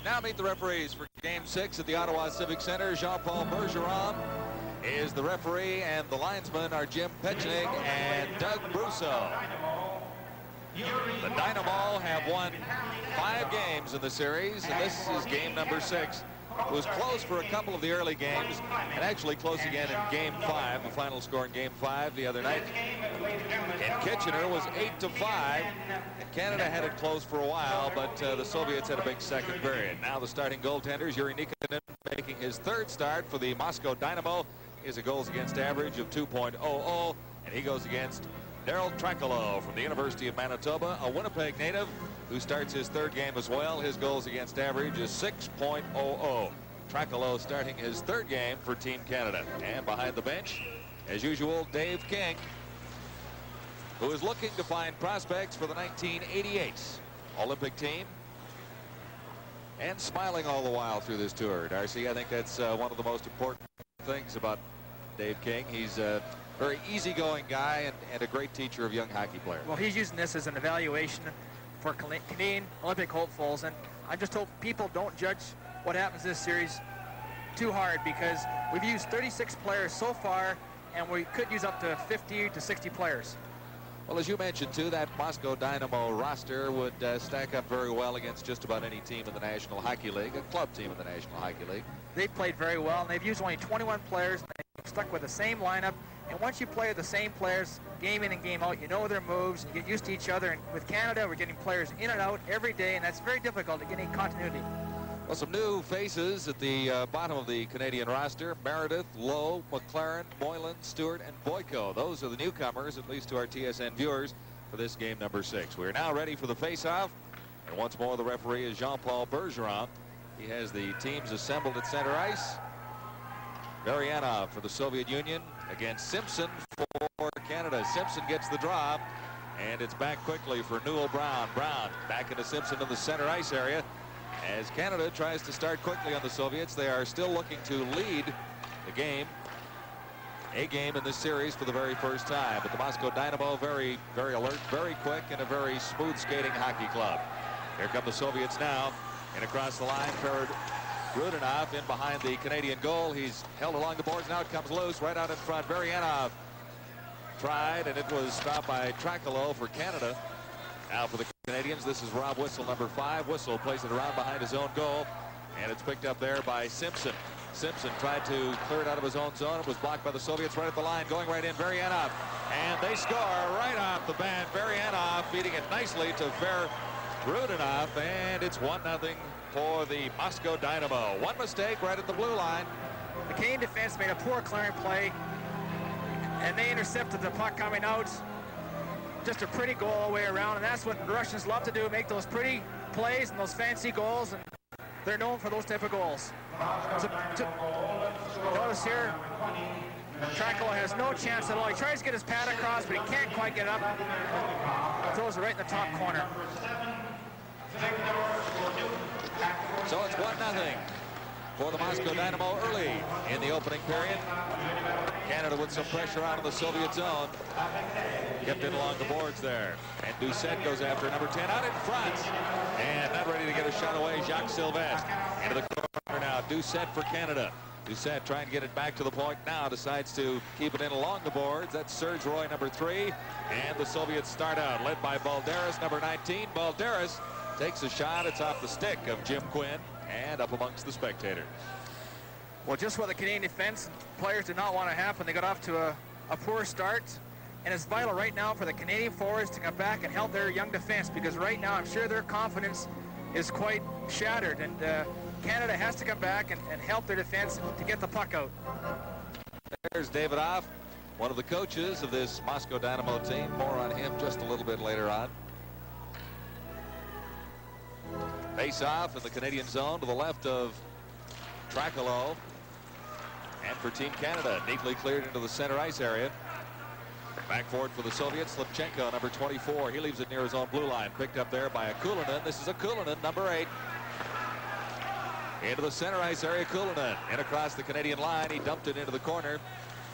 Now meet the referees for Game 6 at the Ottawa Civic Centre. Jean-Paul Bergeron is the referee, and the linesmen are Jim Petchnig and Doug Brousseau. The Dynamo have won 5 games in the series, and this is game number 6. It was close for a couple of the early games, and actually close again in Game 5. The final score in Game 5 the other night in Kitchener was 8-5. And Canada had it close for a while, but the Soviets had a big second period. Now the starting goaltenders, Yuri Nikinin, making his 3rd start for the Moscow Dynamo. He has a goals against average of 2.00, and he goes against Daryl Trakalo from the University of Manitoba, a Winnipeg native who starts his 3rd game as well. His goals against average is 6.00. Trakalo starting his 3rd game for Team Canada. And behind the bench, as usual, Dave King, who is looking to find prospects for the 1988 Olympic team, and smiling all the while through this tour. Darcy, I think that's one of the most important things about Dave King. He's a very easygoing guy and a great teacher of young hockey players. Well, he's using this as an evaluation for Canadian Olympic hopefuls, and I just hope people don't judge what happens this series too hard, because we've used 36 players so far, and we could use up to 50 to 60 players. Well, as you mentioned, too, that Moscow Dynamo roster would stack up very well against just about any team in the National Hockey League, a club team in the National Hockey League. They've played very well, and they've used only 21 players, and they've stuck with the same lineup. And once you play with the same players game in and game out, you know their moves, you get used to each other. And with Canada, we're getting players in and out every day, and that's very difficult to get any continuity. Well, some new faces at the bottom of the Canadian roster: Meredith, Lowe, McLaren, Moylan, Stewart, and Boyko. Those are the newcomers, at least to our TSN viewers, for this game number 6. We're now ready for the face-off. And once more, the referee is Jean-Paul Bergeron. He has the teams assembled at center ice. Varyanov for the Soviet Union against Simpson for Canada. Simpson gets the draw, and it's back quickly for Newell Brown. Brown back into Simpson in the center ice area. As Canada tries to start quickly on the Soviets, they are still looking to lead the game, a game in this series for the very first time. But the Moscow Dynamo, very, very alert, very quick, and a very smooth skating hockey club. Here come the Soviets now, and across the line, P.Prиродин in behind the Canadian goal. He's held along the boards. Now it comes loose right out in front. Varyanov tried, and it was stopped by Trakalo for Canada. Now for the Canadians, this is Rob Whistle, number 5. Whistle plays it around behind his own goal, and it's picked up there by Simpson. Simpson tried to clear it out of his own zone. It was blocked by the Soviets right at the line, going right in. Varyanov, and they score right off the bat. Varyanov feeding it nicely to P.Prиродин, and it's 1-0 for the Moscow Dynamo. One mistake right at the blue line. The Canadian defense made a poor clearing play, and they intercepted the puck coming out. Just a pretty goal all the way around, and that's what the Russians love to do, make those pretty plays and those fancy goals, and they're known for those type of goals. Notice here, Trakalo has no chance at all. He tries to get his pad across, but he can't quite get up. Throws it right in the top corner. So it's 1-0 for the Moscow Dynamo early in the opening period. Canada with some pressure out of the Soviet zone. Kept it along the boards there. And D.Douset goes after number 10 out in front. And not ready to get a shot away, J.Sylvestre. Into the corner now, D.Douset for Canada. D.Douset trying to get it back to the point now, decides to keep it in along the boards. That's Serge Roy, number 3. And the Soviets start out, led by Balderis, number 19. Balderis takes a shot. It's off the stick of Jim Quinn and up amongst the spectators. Well, just what the Canadian defense players did not want to happen. They got off to a poor start, and it's vital right now for the Canadian forwards to come back and help their young defense, because right now I'm sure their confidence is quite shattered, and Canada has to come back and help their defense to get the puck out. There's Davidoff, one of the coaches of this Moscow Dynamo team. More on him just a little bit later on. Face off in the Canadian zone to the left of Trakalo. And for Team Canada, neatly cleared into the center ice area. Back forward for the Soviets, Slipchenko, number 24. He leaves it near his own blue line. Picked up there by Akulinin. This is Akulinin, number 8. Into the center ice area, Akulinin. And across the Canadian line, he dumped it into the corner.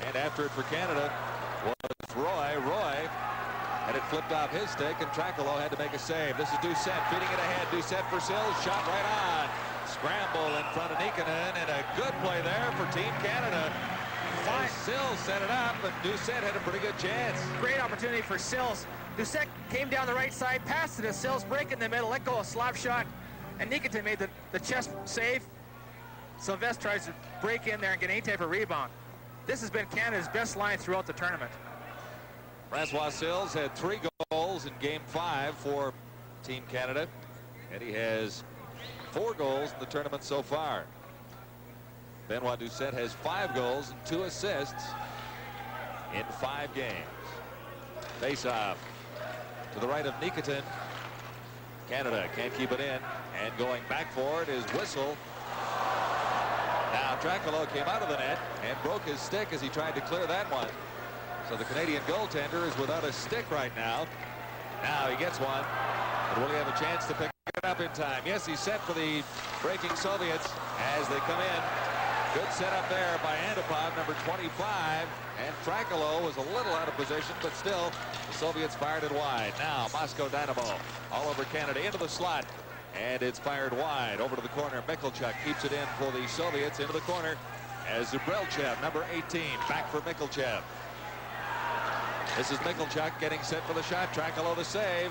And after it for Canada was Roy. Roy had it flipped off his stick, and Trakalo had to make a save. This is D.Douset feeding it ahead. D.Douset for Sills, shot right on. scramble in front of Nikkanen, and a good play there for Team Canada. Sills set it up, but D.Douset had a pretty good chance. Great opportunity for Sills. D.Douset came down the right side, passed it to Sills, break in the middle, let go a slap shot, and Nikkanen made the chest save. Sylvestre tries to break in there and get any type of rebound. This has been Canada's best line throughout the tournament. Francois Sills had 3 goals in Game 5 for Team Canada, and he has 4 goals in the tournament so far. Benoit D.Douset has 5 goals and 2 assists in 5 games. Face-off to the right of Nikkanen. Canada can't keep it in, and going back for it is Whistle. Now Tracolo came out of the net and broke his stick as he tried to clear that one. So the Canadian goaltender is without a stick right now. Now he gets one, but will he have a chance to pick it up in time? Yes, he's set for the breaking Soviets as they come in. Good setup there by Antipov, number 25, and Tracolo was a little out of position, but still the Soviets fired it wide. Now Moscow Dynamo all over Canada into the slot, and it's fired wide over to the corner. Mikhalchuk keeps it in for the Soviets into the corner as Zubrelchev, number 18, back for Mikhalchev. This is Mikhalchuk getting set for the shot. Tracolo the save.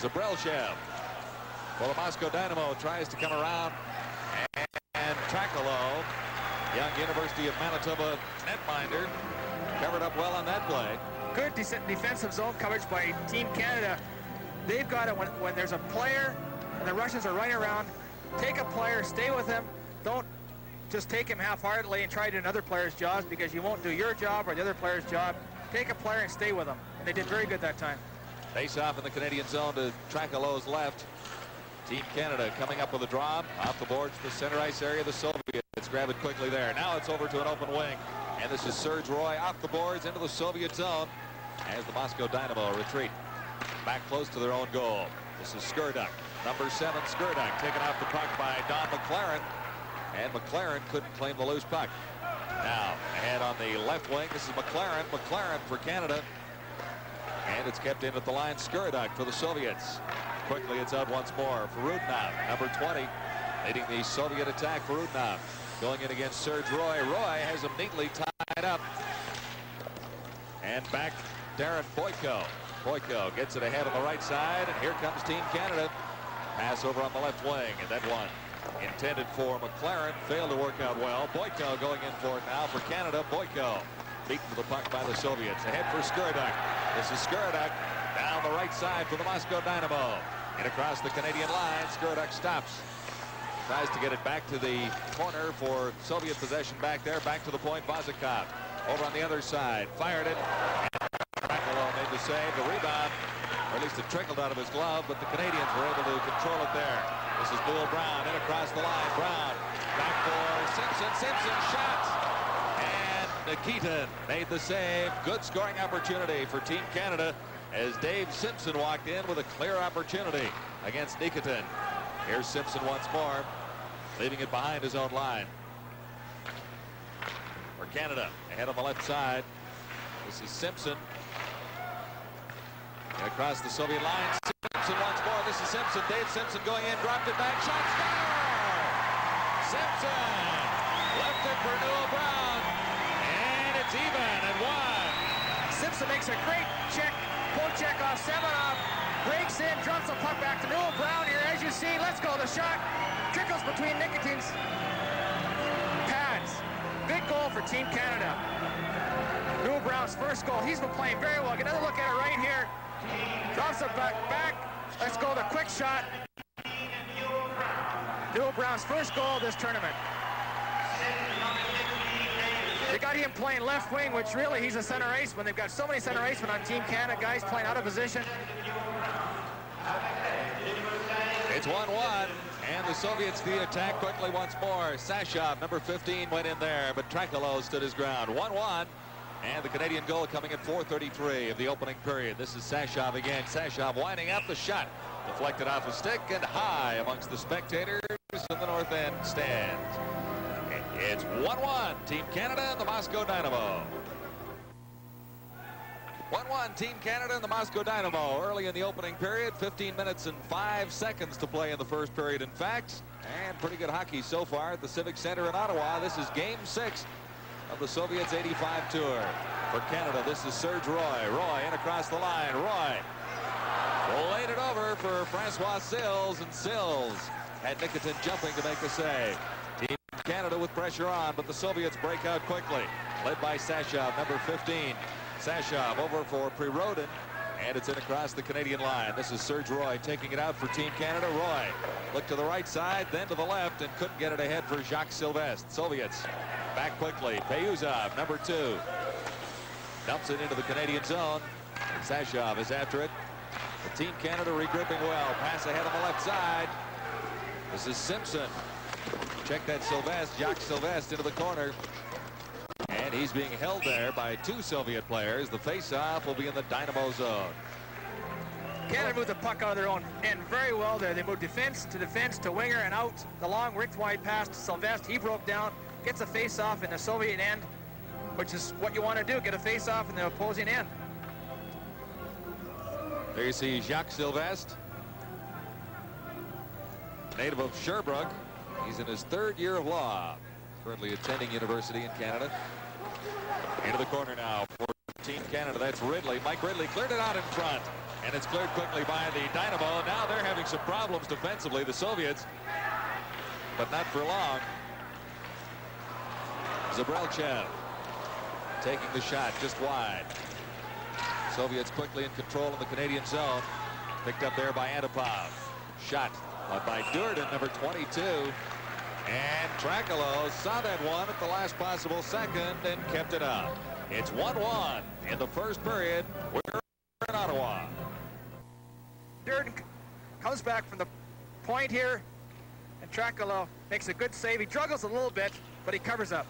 Zubrelchev. Well, the Moscow Dynamo tries to come around, and Tracolo, young University of Manitoba netminder, covered up well on that play. Good defensive zone coverage by Team Canada. They've got it when there's a player and the Russians are running around. Take a player, stay with him. Don't just take him half-heartedly and try to do another player's job, because you won't do your job or the other player's job. Take a player and stay with him. And they did very good that time. Face off in the Canadian zone to Tracolo's left. Team Canada coming up with a draw off the boards to the center ice area. The Soviets grab it quickly there. Now it's over to an open wing. And this is Serge Roy off the boards into the Soviet zone as the Moscow Dynamo retreat back close to their own goal. This is Škrduk, number 7 Škrduk, taken off the puck by Don McLaren. And McLaren couldn't claim the loose puck. Now ahead on the left wing, this is McLaren. McLaren for Canada. And it's kept in at the line. Škrduk for the Soviets. Quickly it's out once more for Rudnov, number 20, leading the Soviet attack. For Rudnov going in against Serge Roy. Roy has him neatly tied up. And back Darren Boyko. Boyko gets it ahead on the right side, and here comes Team Canada. Pass over on the left wing, and that one intended for McLaren failed to work out well. Boyko going in for it now for Canada. Boyko beaten to the puck by the Soviets. Ahead for Škrduk. This is Škrduk down the right side for the Moscow Dynamo. And across the Canadian line, Škrduk stops. Tries to get it back to the corner for Soviet possession back there. Back to the point, Vazikov. Over on the other side, fired it. Tracolo made the save. The rebound, or at least it trickled out of his glove, but the Canadians were able to control it there. This is Brown in across the line. Brown back for Simpson. Simpson shots. And Nikitin made the save. Good scoring opportunity for Team Canada as Dave Simpson walked in with a clear opportunity against Nikitin. Here's Simpson once more, leaving it behind his own line. For Canada, ahead on the left side, this is Simpson. And across the Soviet line, Simpson once more. This is Simpson. Dave Simpson going in, dropped it back, shot, score! Simpson left it for N.Brown, and it's even at 1. Simpson makes a great check, pull check off Semenov, breaks in, drops the puck back to N.Brown here. As you see, let's go. The shot trickles between Nikitin's pads. Big goal for Team Canada. N.Brown's first goal. He's been playing very well. Get another look at it right here. Drops it back. Let's go. The quick shot. N.Brown's first goal of this tournament. They got him playing left wing, which really he's a center iceman. They've got so many center icemen on Team Canada, guys playing out of position. It's 1-1, and the Soviets the attack quickly once more. Sashov, number 15, went in there, but Tracolo stood his ground. 1-1, and the Canadian goal coming at 4:33 of the opening period. This is Sashov again. Sashov winding up the shot. Deflected off a stick and high amongst the spectators in the north end stands. It's 1-1, Team Canada and the Moscow Dynamo. 1-1, Team Canada and the Moscow Dynamo. Early in the opening period, 15 minutes and 5 seconds to play in the first period, in fact. And pretty good hockey so far at the Civic Centre in Ottawa. This is Game 6 of the Soviets' 85 tour. For Canada, this is Serge Roy. Roy in across the line. Roy laid it over for Francois Sills, and Sills had Nikitin jumping to make the save. Team Canada with pressure on, but the Soviets break out quickly. Led by Sashov, number 15. Sashov over for P.Prrodin, and it's in across the Canadian line. This is Serge Roy taking it out for Team Canada. Roy looked to the right side, then to the left, and couldn't get it ahead for J.Sylvestre. Soviets back quickly. Peyuzov, number 2. Dumps it into the Canadian zone. Sashov is after it. The Team Canada regrouping well. Pass ahead on the left side. This is Simpson. Check that Sylvestre, J.Sylvestre into the corner. And he's being held there by 2 Soviet players. The face-off will be in the Dynamo zone. Canada moved the puck out of their own end very well there. They moved defense to winger and out. The long width-wide pass to Sylvestre. He broke down, gets a face-off in the Soviet end, which is what you want to do, get a face-off in the opposing end. There you see J.Sylvestre, native of Sherbrooke. He's in his 3rd year of law, currently attending university in Canada. Into the corner now for Team Canada. That's Ridley. Mike Ridley cleared it out in front, and it's cleared quickly by the Dynamo. Now they're having some problems defensively, the Soviets, but not for long. Zabrelchev taking the shot just wide. Soviets quickly in control in the Canadian zone. Picked up there by Antipov. Shot by Durdin, number 22. And Trakalo saw that one at the last possible second and kept it out. It's 1-1 in the first period. We're in Ottawa. Durdin comes back from the point here, and Trakalo makes a good save. He struggles a little bit, but he covers up.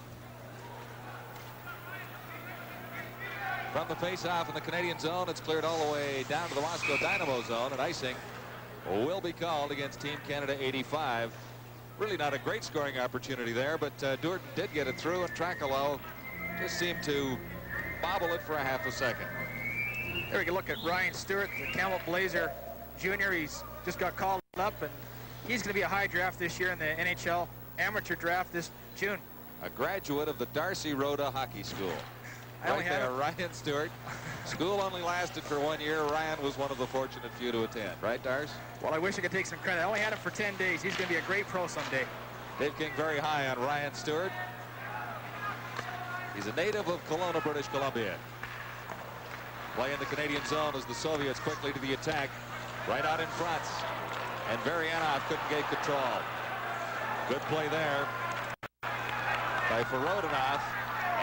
From the face-off in the Canadian zone, it's cleared all the way down to the Moscow Dynamo zone, and icing will be called against Team Canada 85. Really not a great scoring opportunity there, but Durdin did get it through, and Trakalo just seemed to bobble it for a half a second. There we can look at Ryan Stewart, the Camel Blazer Jr. He's just got called up, and he's going to be a high draft this year in the NHL amateur draft this June. A graduate of the Darcy Rhoda Hockey School. Right there, Ryan Stewart. School only lasted for 1 year. Ryan was one of the fortunate few to attend. Right, Dars? Well, I wish I could take some credit. I only had him for 10 days. He's going to be a great pro someday. Dave King very high on Ryan Stewart. He's a native of Kelowna, British Columbia. Play in the Canadian zone as the Soviets quickly to the attack. Right out in front. And Varyanov couldn't get control. Good play there by P.Prrodin.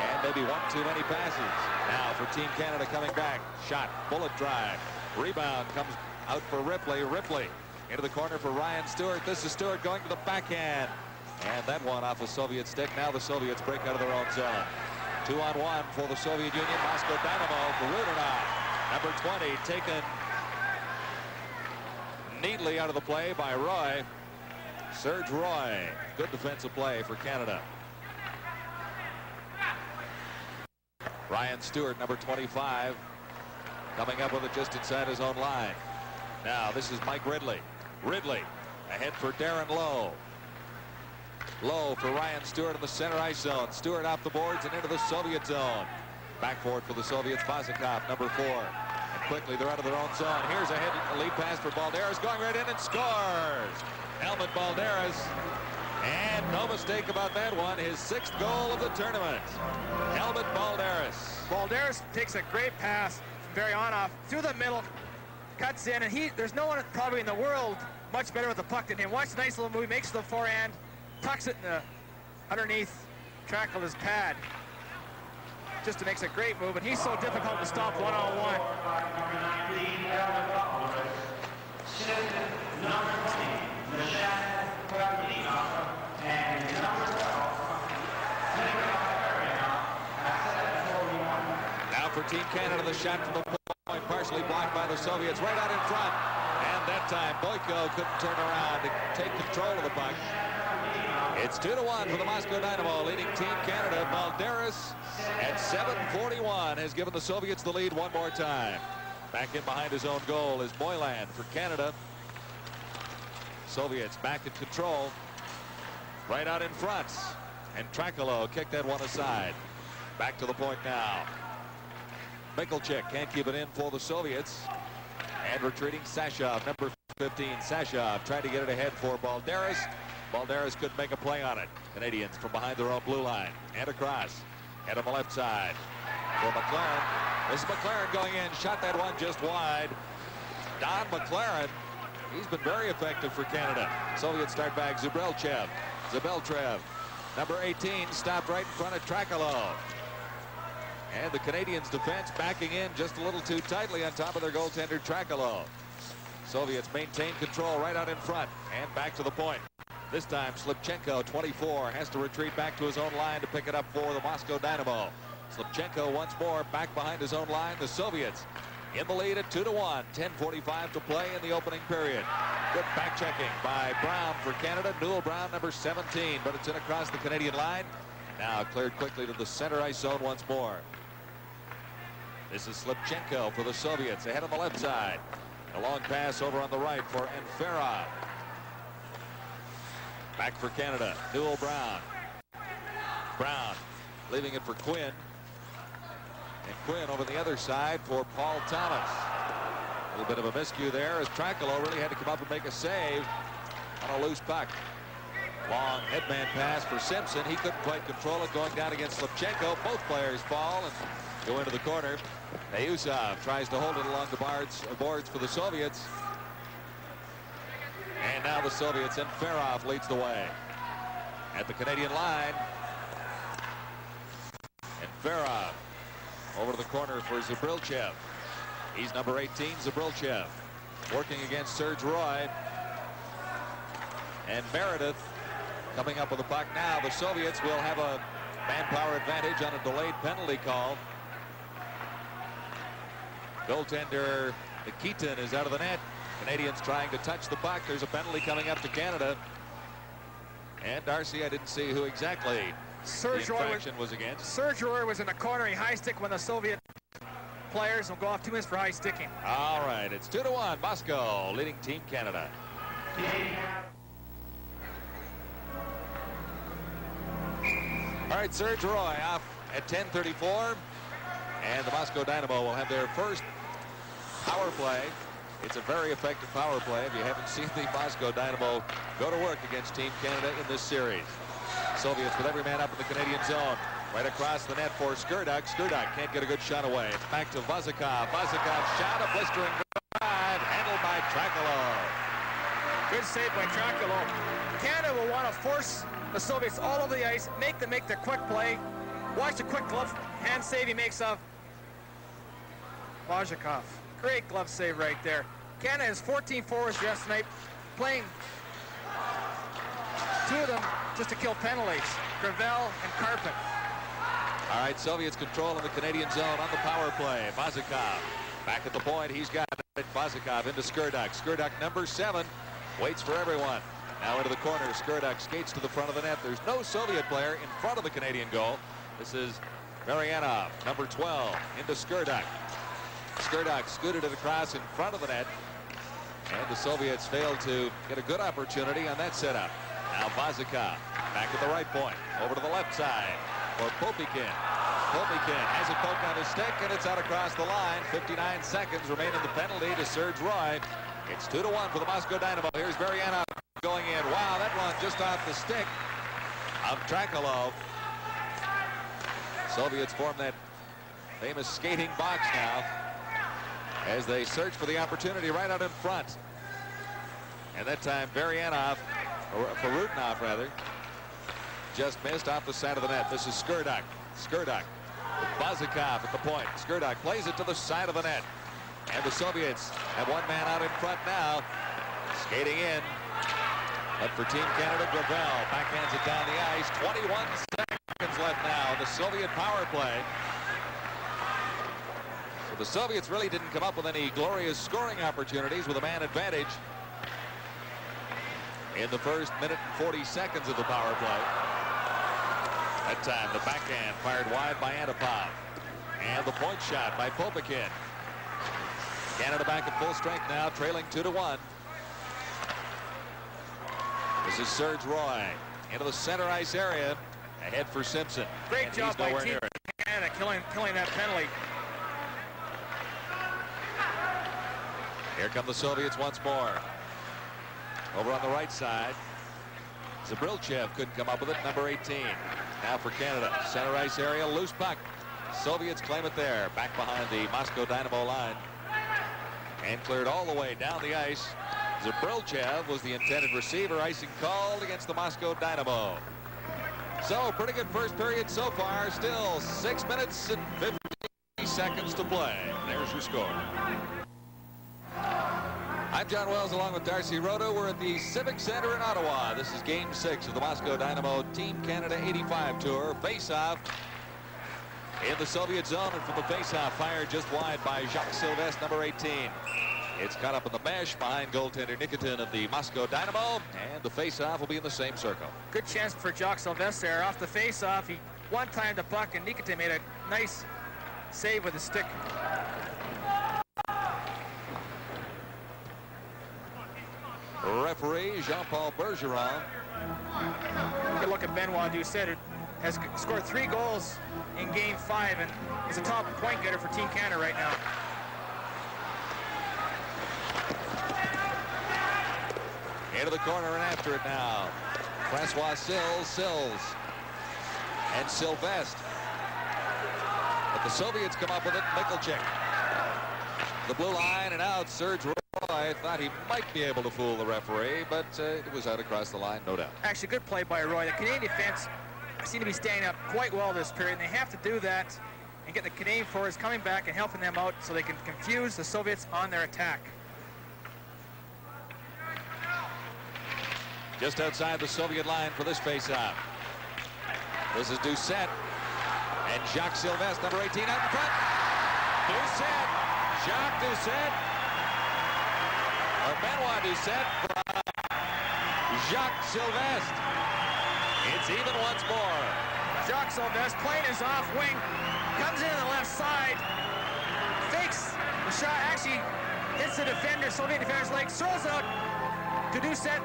And maybe one too many passes. Now for Team Canada coming back. Shot, bullet drive. Rebound comes out for Ripley. Ripley into the corner for Ryan Stewart. This is Stewart going to the backhand. And that one off a Soviet stick. Now the Soviets break out of their own zone. 2-on-1 for the Soviet Union. Moscow Dynamo. P.Prrodin, number 20, taken neatly out of the play by Roy. Serge Roy. Good defensive play for Canada. Ryan Stewart, number 25, coming up with it just inside his own line. Now this is Mike Ridley. Ridley ahead for Darren Lowe. Lowe for Ryan Stewart in the center ice zone. Stewart off the boards and into the Soviet zone. Back for it for the Soviets. Vazikov, number 4. And quickly they're out of their own zone. Here's a lead pass for Balderis, going right in and scores. Helmut Balderis. And no mistake about that one, his 6th goal of the tournament. Helmut Balderis. Balderis takes a great pass from Varyanov through the middle, cuts in, and there's no one probably in the world much better with the puck than him. Watch the nice little move, makes the forehand, tucks it in the underneath Trakalo's pad. Just makes a great move, and he's so difficult to stop one-on-one. Now for Team Canada, the shot from the point, partially blocked by the Soviets, right out in front. And that time, Boyko couldn't turn around to take control of the puck. It's 2-1 for the Moscow Dynamo, leading Team Canada. Balderis at 7:41 has given the Soviets the lead one more time. Back in behind his own goal is Moylan for Canada. Soviets back in control. Right out in front. And Trakalo kicked that one aside. Back to the point now. Mikulchik can't keep it in for the Soviets. And retreating Sashov, number 15. Sashov tried to get it ahead for Balderis. Balderis couldn't make a play on it. Canadians from behind their own blue line. And across. And on the left side for McLaren. This is McLaren going in. Shot that one just wide. Don McLaren. He's been very effective for Canada. Soviets start back. Zubeltrev. Number 18 stopped right in front of Trakalo. And the Canadians' defense backing in just a little too tightly on top of their goaltender Trakalo. Soviets maintain control right out in front and back to the point. This time Slipchenko, 24, has to retreat back to his own line to pick it up for the Moscow Dynamo. Slipchenko once more back behind his own line. The Soviets in the lead at 2-1. 10:45 to play in the opening period. Good back checking by Brown for Canada. Newell Brown, number 17, but it's in across the Canadian line. Now cleared quickly to the center ice zone once more. This is Slipchenko for the Soviets ahead on the left side. A long pass over on the right for N.Brown. Back for Canada. Newell Brown. Brown leaving it for Quinn. And Quinn over the other side for Paul Thomas. A little bit of a miscue there as Trakalo really had to come up and make a save on a loose puck. Long headman pass for Simpson. He couldn't quite control it going down against Slipchenko. Both players fall and go into the corner. Nayusov tries to hold it along the boards for the Soviets. And now the Soviets, and Ferov leads the way. At the Canadian line. And Ferov over to the corner for Zabrilchev. He's number 18, Zabrilchev. Working against Serge Roy. And Meredith coming up with the puck now. The Soviets will have a manpower advantage on a delayed penalty call. Goaltender Nikitin is out of the net. Canadians trying to touch the puck. There's a penalty coming up to Canada. And Darcy, I didn't see who exactly the infraction was against. Serge Roy was in the corner. He high stick when the Soviet players will go off 2 minutes for high sticking. All right, it's 2-1. Moscow leading Team Canada. All right, Serge Roy off at 10:34. And the Moscow Dynamo will have their first power play. It's a very effective power play. If you haven't seen the Moscow Dynamo go to work against Team Canada in this series. Soviets with every man up in the Canadian zone. Right across the net for Škrduk. Škrduk can't get a good shot away. It's back to Vazikov. Vazikov shot, a blistering drive, handled by Trakalo. Good save by Trakalo. Canada will want to force the Soviets all over the ice, make them make the quick play. Watch the quick glove hand save he makes of Vazikov. Great glove save right there. Canada has 14 forwards just tonight, playing 2 of them just to kill penalties, Gravel and Carpet. All right, Soviets controlling the Canadian zone on the power play. Vazikov back at the point. He's got it. Vazikov into Škrduk. Škrduk, number 7, waits for everyone. Now into the corner. Škrduk skates to the front of the net. There's no Soviet player in front of the Canadian goal. This is Maryanov, number 12, into Škrduk. Škrduk scooted it across in front of the net. And the Soviets failed to get a good opportunity on that setup. Now Vazikov back at the right point. Over to the left side for Popykin. Popykin has it poked on his stick, and it's out across the line. 59 seconds remain in the penalty to Serge Roy. It's 2-1 for the Moscow Dynamo. Here's Maryanov going in. Wow, that one just off the stick of Trakalo. Soviets form that famous skating box now as they search for the opportunity right out in front. And that time Maryanov, or Farutnov rather, just missed off the side of the net. This is Škrduk. Škrduk. Vazikov at the point. Škrduk plays it to the side of the net. And the Soviets have one man out in front now. Skating in. But for Team Canada, Gravel backhands it down the ice. 21 seconds left now in the Soviet power play. So the Soviets really didn't come up with any glorious scoring opportunities with a man advantage in the first minute and 40 seconds of the power play. That time, the backhand fired wide by Antipov. And the point shot by P.Pourrirodin. Canada back at full strength now, trailing 2-1. This is Serge Roy into the center ice area. Ahead for Simpson. Great job by Team Canada killing that penalty. Here come the Soviets once more. Over on the right side. Z.Bilялетдинов couldn't come up with it. Number 18. Now for Canada. Center ice area. Loose puck. Soviets claim it there. Back behind the Moscow Dynamo line. And cleared all the way down the ice. Z.Bilялетдинов was the intended receiver. Icing called against the Moscow Dynamo. So pretty good first period so far. Still 6 minutes and 50 seconds to play. There's your score. I'm John Wells along with Darcy Roto. We're at the Civic Centre in Ottawa. This is Game 6 of the Moscow Dynamo Team Canada 85 Tour. Face-off in the Soviet zone, and from the face-off fired just wide by J.Sylvestre, number 18. It's caught up in the mesh behind goaltender Nikitin of the Moscow Dynamo, and the face-off will be in the same circle. Good chance for J.Sylvestre there. Off the face-off, he one-timed the puck, and Nikitin made a nice save with his stick. Referee Jean-Paul Bergeron. Good look at B.Douset, who has scored 3 goals in Game 5 and is a top point getter for Team Canada right now. Into the corner and after it now. Francois Sills, and Sylvestre. But the Soviets come up with it. Mikulchik. The blue line and out. Serge Roy thought he might be able to fool the referee, but it was out across the line, no doubt. Actually, good play by Roy. The Canadian defense seem to be standing up quite well this period, and they have to do that and get the Canadian forwards coming back and helping them out so they can confuse the Soviets on their attack. Just outside the Soviet line for this face-off. This is D.Douset and J.Sylvestre, number 18, out in front. D.Douset, D.Douset, or D.Douset from J.Sylvestre. It's even once more. J.Sylvestre playing his off wing, comes in on the left side, fakes the shot, actually hits the defender, Soviet defender's leg, throws out to D.Douset,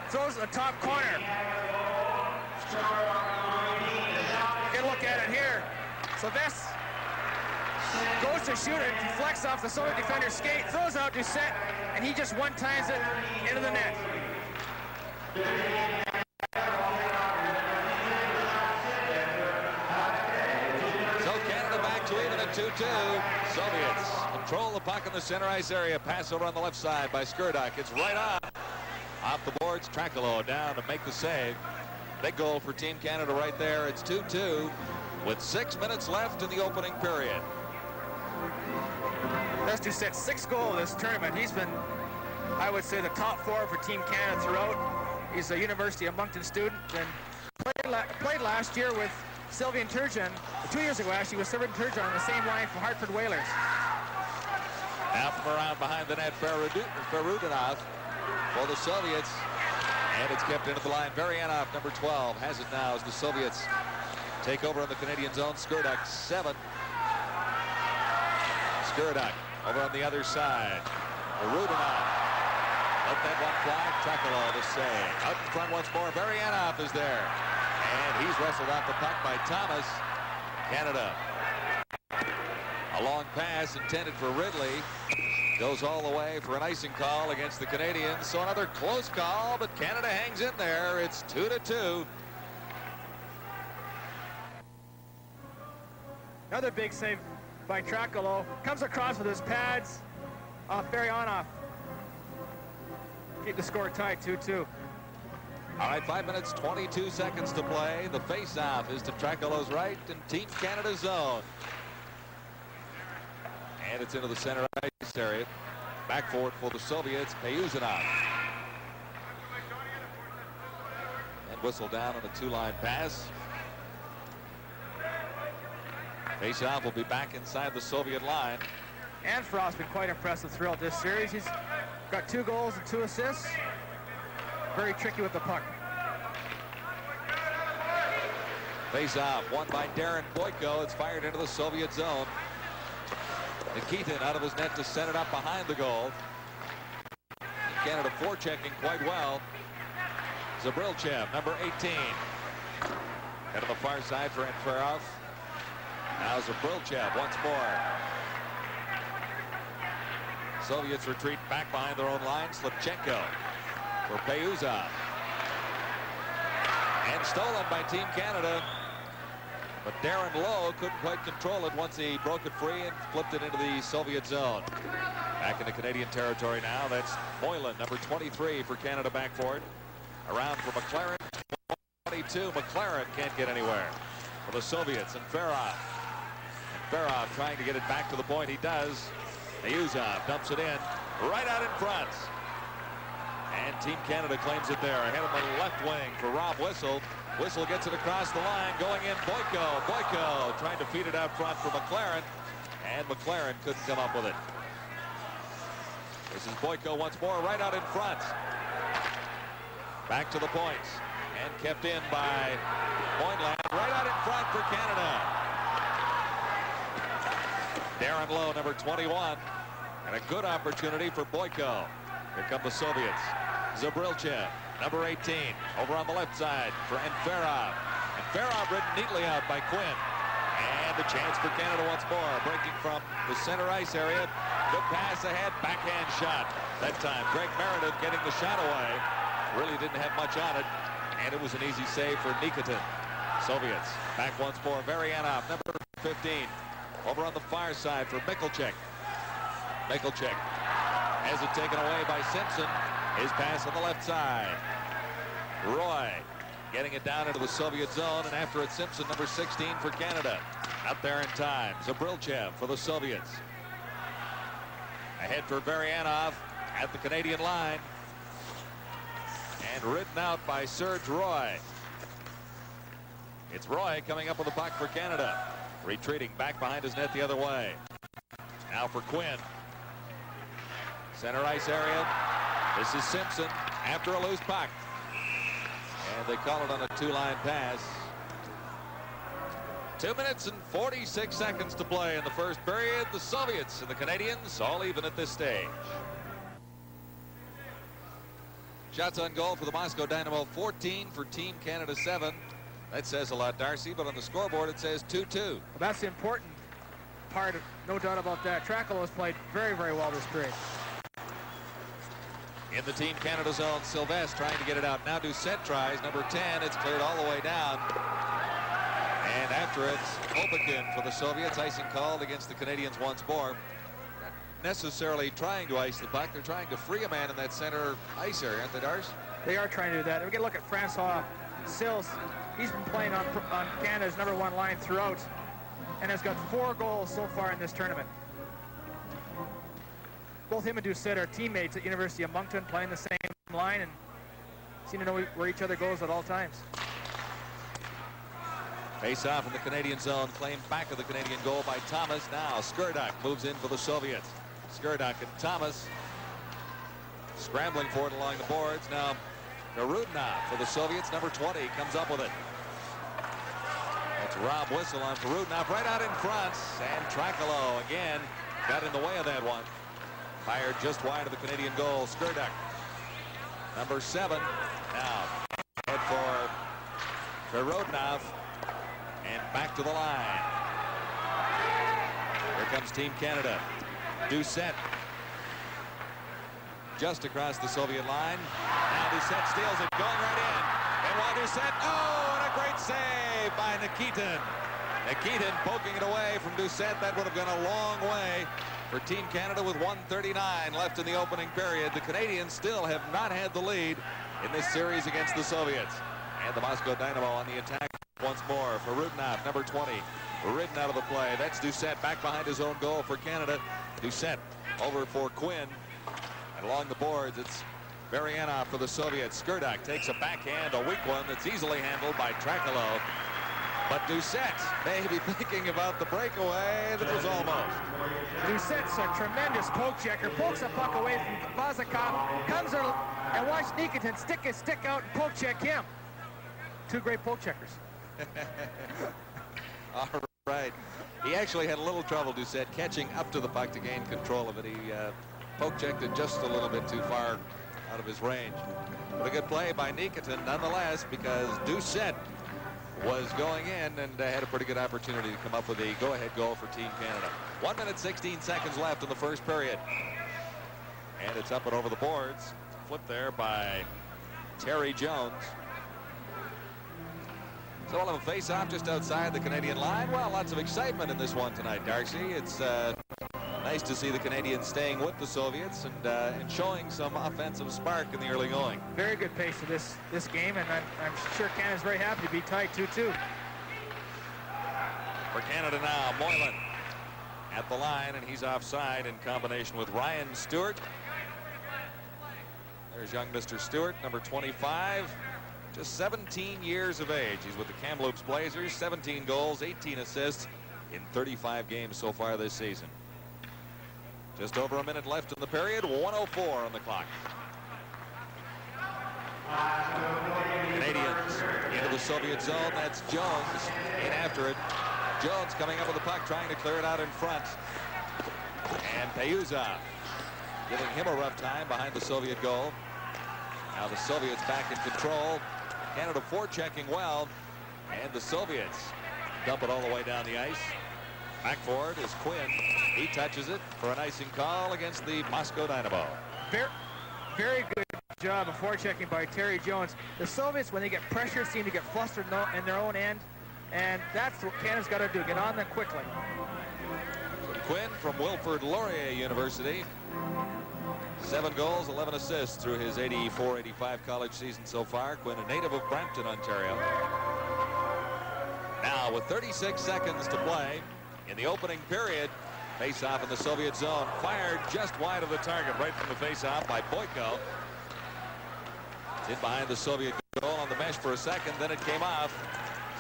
throws the top corner. Get a look at it here. Sylvestre goes to shoot it, deflects off the Soviet defender's skate, throws out D.Douset, and he just one-times it into the net. So Canada back to even at 2-2. Soviets control the puck in the center ice area. Pass over on the left side by Škrduk. It's right on. Off the boards, Trakalo down to make the save. Big goal for Team Canada right there. It's 2-2 with 6 minutes left in the opening period. That's D.Douset's 6th goal this tournament. He's been, I would say, the top 4 for Team Canada throughout. He's a University of Moncton student and played last year with Sylvain Turgeon. 2 years ago, actually, with Sylvain Turgeon on the same line for Hartford Whalers. Now from around behind the net, P.Prиродin for the Soviets. And it's kept into the line. Varyanov, number 12, has it now as the Soviets take over in the Canadian zone. Škrduk, 7. Škrduk over on the other side. Rudinov. Let that one fly. Trakalo the save. Out in front once more. Varyanov is there. And he's wrestled off the puck by Thomas. Canada. A long pass intended for Ridley. Goes all the way for an icing call against the Canadians. So another close call, but Canada hangs in there. It's 2-2. Another big save by Trakalo. Comes across with his pads off Varyanov. Keep the score tied, 2-2. All right, 5 minutes, 22 seconds to play. The face-off is to Trakalo's right in Team Canada's zone. And it's into the center ice area. Back forward for the Soviets, Payuzanov. And whistle down on a 2-line pass. Face-off will be back inside the Soviet line. And Frost's been quite impressive throughout this series. He's got 2 goals and 2 assists. very tricky with the puck. Face off, won by Darren Boyko. It's fired into the Soviet zone. Nikitin out of his net to set it up behind the goal. Canada forechecking quite well. Z.Bilялетдинов, number 18. Head of the far side for N.Brown. Now Z.Bilялетдинов once more. Soviets retreat back behind their own line. Slipchenko for Payuzov. And stolen by Team Canada. But Darren Lowe couldn't quite control it once he broke it free and flipped it into the Soviet zone. Back into Canadian territory now. That's Moylan, number 23 for Canada back for it. Around for McLaren, 22. McLaren can't get anywhere for the Soviets. And Farov trying to get it back to the point. He does. Payuzov dumps it in right out in front. And Team Canada claims it there. Ahead of the left wing for Rob Whistle. Whistle gets it across the line. Going in, Boyko. Boyko trying to feed it out front for McLaren. And McLaren couldn't come up with it. This is Boyko once more, right out in front. Back to the points. And kept in by Moylan. Right out in front for Canada. Darren Lowe, number 21. And a good opportunity for Boyko. Here come the Soviets. Z.Bilялетдинов, number 18, over on the left side for N.Farov. And Farov ridden neatly out by Quinn. And a chance for Canada once more, breaking from the center ice area. Good pass ahead, backhand shot. That time, Greg Meredith getting the shot away. Really didn't have much on it, and it was an easy save for Nikitin. Soviets back once more. Varyanov, number 15, over on the far side for Mikulchek. Mikulchek has it taken away by Simpson. His pass on the left side. Roy getting it down into the Soviet zone, and after it, Simpson, number 16 for Canada. Out there in time. Z.Bilялетдинов for the Soviets. Ahead for Varyanov at the Canadian line. And ridden out by Serge Roy. It's Roy coming up with the puck for Canada. Retreating back behind his net the other way. Now for Quinn. Center ice area. This is Simpson after a loose puck. And they call it on a two-line pass. 2 minutes and 46 seconds to play in the first period. The Soviets and the Canadians all even at this stage. Shots on goal for the Moscow Dynamo, 14 for Team Canada 7. That says a lot, Darcy, but on the scoreboard it says 2-2. Well, that's the important part, no doubt about that. Trackle has played very, very well this period. In the Team Canada zone, Sylvestre trying to get it out. Now D.Douset tries, number 10. It's cleared all the way down. And after it, Opelkin for the Soviets. Icing called against the Canadians once more. Not necessarily trying to ice the puck. They're trying to free a man in that center ice area, aren't they, Dars? They are trying to do that. And we get a look at Francois Sills. He's been playing on Canada's number 1 line throughout and has got 4 goals so far in this tournament. Both him and D.Douset are teammates at University of Moncton, playing the same line and seem to know where each other goes at all times. Face off in the Canadian zone, claimed back of the Canadian goal by Thomas. Now Škrduk moves in for the Soviets. Škrduk and Thomas scrambling for it along the boards. Now P.Prиродин for the Soviets, number 20, comes up with it. That's Rob Whistle on P.Prиродin right out in front. And Trackalo again got in the way of that one. Fired just wide of the Canadian goal. Škrduk, number 7. Now head for P.Prиродin and back to the line. Here comes Team Canada. D.Douset just across the Soviet line. Now D.Douset steals it, going right in. And while D.Douset, oh, and a great save by Nikitin. Nikitin poking it away from D.Douset. That would have gone a long way for Team Canada with 1:39 left in the opening period. The Canadians still have not had the lead in this series against the Soviets. And the Moscow Dynamo on the attack once more. P.Prиродин, number 20, ridden out of the play. That's D.Douset back behind his own goal for Canada. D.Douset over for Quinn. And along the boards, it's Varyanov for the Soviets. Škrduk takes a backhand, a weak one that's easily handled by Trackalo. But D.Douset may be thinking about the breakaway. That was almost. D.Douset's a tremendous poke checker. Pokes a puck away from Vazakov. Comes and watch Nikitin stick his stick out and poke check him. Two great poke checkers. All right. He actually had a little trouble, D.Simpson, catching up to the puck to gain control of it. He poke checked it just a little bit too far out of his range. But a good play by Nikitin nonetheless, because D.Simpson was going in and had a pretty good opportunity to come up with a go-ahead goal for Team Canada. 1 minute 16 seconds left in the first period. And it's up and over the boards. Flipped there by Terry Jones. So we'll have a face-off just outside the Canadian line. Well, lots of excitement in this one tonight, Darcy. It's nice to see the Canadians staying with the Soviets and showing some offensive spark in the early going. Very good pace for this game, and I'm sure Canada's very happy to be tied 2-2. For Canada now, Moylan at the line, and he's offside in combination with Ryan Stewart. There's young Mr. Stewart, number 25. Just 17 years of age. He's with the Kamloops Blazers, 17 goals, 18 assists in 35 games so far this season. Just over a minute left in the period, 1:04 on the clock. Canadians into the Soviet zone. That's Jones in after it. Jones coming up with the puck, trying to clear it out in front. And Payuzov giving him a rough time behind the Soviet goal. Now the Soviets back in control. Canada forechecking well, and the Soviets dump it all the way down the ice. Back forward is Quinn. He touches it for an icing call against the Moscow Dynamo. Very good job of forechecking by Terry Jones. The Soviets, when they get pressure, seem to get flustered in their own end, and that's what Canada's got to do, get on them quickly. Quinn from Wilfrid Laurier University. 7 goals, 11 assists through his 84-85 college season so far. Quinn, a native of Brampton, Ontario. Now, with 36 seconds to play in the opening period, face-off in the Soviet zone. Fired just wide of the target, right from the face-off by Boyko. It's in behind the Soviet goal on the mesh for a second, then it came off.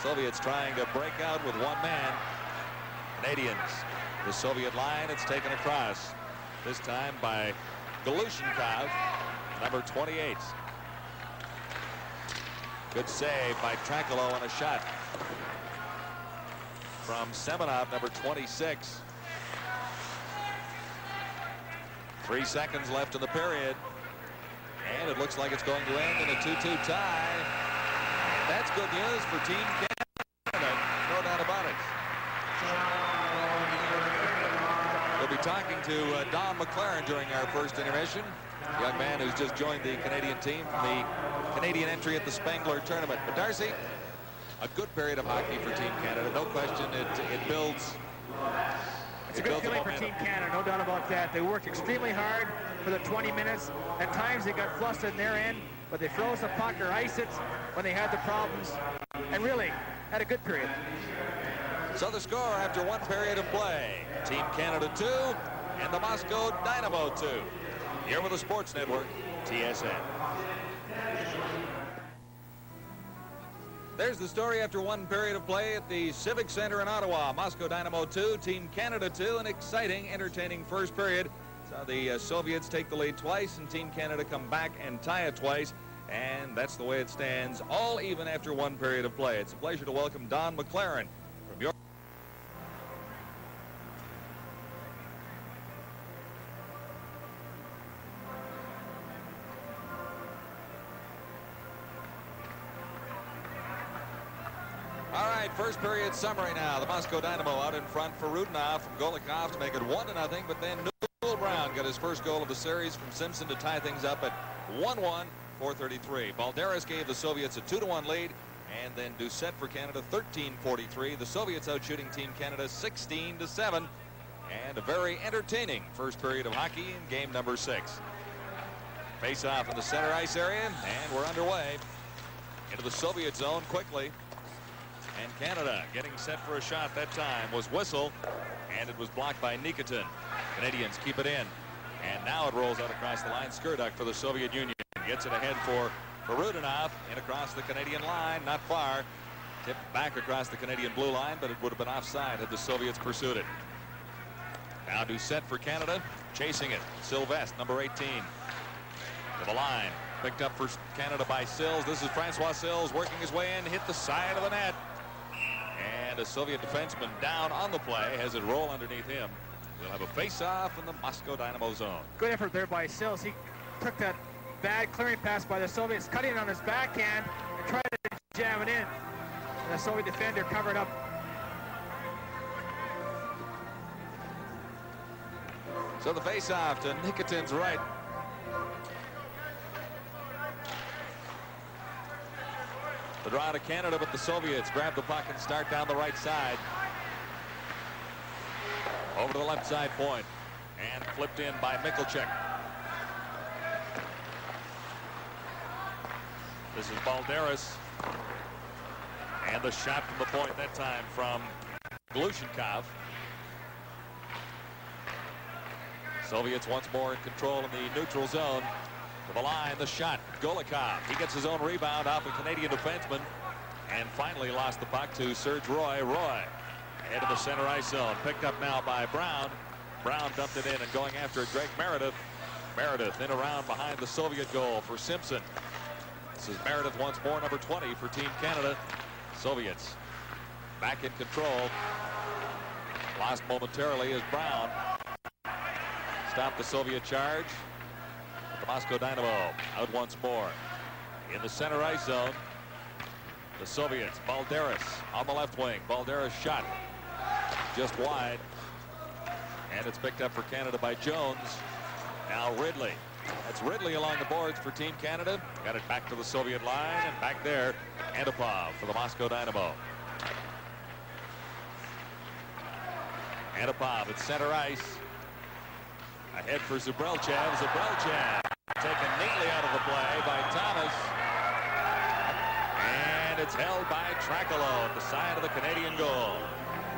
Soviets trying to break out with one man. Canadians, the Soviet line, it's taken across. This time by Galushenkov, number 28. Good save by Trakalo on a shot from Semenov, number 26. 3 seconds left in the period, and it looks like it's going to end in a 2-2 tie. That's good news for Team Canada, no doubt about it. We'll be talking to Don McLaren during our first intermission. Young man who's just joined the Canadian team from the Canadian entry at the Spangler tournament. But Darcy, a good period of hockey for Team Canada. No question, it builds. It's a good feeling for Team Canada, no doubt about that. They worked extremely hard for the 20 minutes. At times they got flustered in their end, but they froze the puck or iced it when they had the problems, and really had a good period. So the score after 1 period of play, Team Canada 2 and the Moscow Dynamo 2. Here with the Sports Network, TSN. There's the story after 1 period of play at the Civic Centre in Ottawa. Moscow Dynamo 2, Team Canada 2. An exciting, entertaining first period. So the Soviets take the lead twice, and Team Canada come back and tie it twice. And that's the way it stands, all even after 1 period of play. It's a pleasure to welcome Don McLaren from York. All right, first period summary now. The Moscow Dynamo out in front for Rudinov from Golikov to make it 1-0, but then N.Brown got his first goal of the series from Simpson to tie things up at 1-1, 4:33. Balderas gave the Soviets a 2-1 lead, and then D.Douset for Canada, 13:43. The Soviets out shooting Team Canada 16-7, and a very entertaining first period of hockey in game number 6. Face off in the center ice area, and we're underway into the Soviet zone quickly. And Canada getting set for a shot that time was whistle, and it was blocked by Nikitin. Canadians keep it in, and now it rolls out across the line. Škrduk for the Soviet Union gets it ahead for Rudinov, in across the Canadian line, not far. Tipped back across the Canadian blue line, but it would have been offside had the Soviets pursued it. Now D.Douset for Canada, chasing it. Sylvestre, number 18, to the line. Picked up for Canada by Sills. This is Francois Sills working his way in, hit the side of the net. And a Soviet defenseman down on the play, has it roll underneath him. We'll have a face-off in the Moscow Dynamo zone. Good effort there by Sills. He took that bad clearing pass by the Soviets, cutting it on his backhand and tried to jam it in. And the Soviet defender covered up. So the face-off to Nikitin's right. The draw to Canada, but the Soviets grab the puck and start down the right side. Over to the left side point. And flipped in by Mikulchek. This is Balderis. And the shot from the point that time from Glushenkov. Soviets once more in control in the neutral zone. To the line, the shot, Golikov. He gets his own rebound off a Canadian defenseman. And finally lost the puck to Serge Roy. Roy head of the center ice zone. Picked up now by Brown. Brown dumped it in and going after it, Greg Meredith. Meredith in around behind the Soviet goal for Simpson. This is Meredith once more, number 20 for Team Canada. Soviets back in control. Lost momentarily as Brown stopped the Soviet charge. The Moscow Dynamo out once more. In the center ice zone, the Soviets, Balderis on the left wing. Balderis shot just wide. And it's picked up for Canada by Jones. Now Ridley. That's Ridley along the boards for Team Canada. Got it back to the Soviet line, and back there, Antipov for the Moscow Dynamo. Antipov at center ice. Ahead for Z.Bilялетдинов. Z.Bilялетдинov taken neatly out of the play by Thomas. And it's held by Trakalo at the side of the Canadian goal.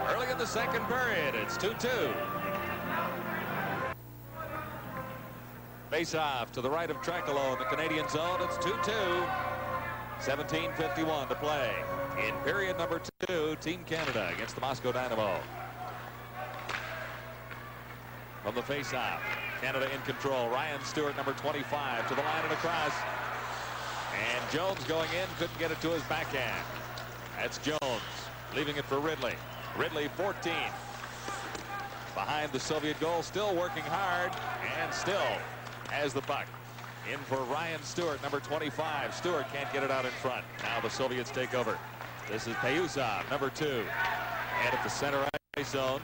Early in the second period, it's 2-2. Face-off to the right of Trakalo in the Canadian zone. It's 2-2. 17:51 to play. In period number 2, Team Canada against the Moscow Dynamo. From the face-off, Canada in control. Ryan Stewart, number 25, to the line and across. And Jones going in, couldn't get it to his backhand. That's Jones, leaving it for Ridley. Ridley, 14. Behind the Soviet goal, still working hard, and still has the puck. In for Ryan Stewart, number 25. Stewart can't get it out in front. Now the Soviets take over. This is Payusov, number 2. And at the center ice zone.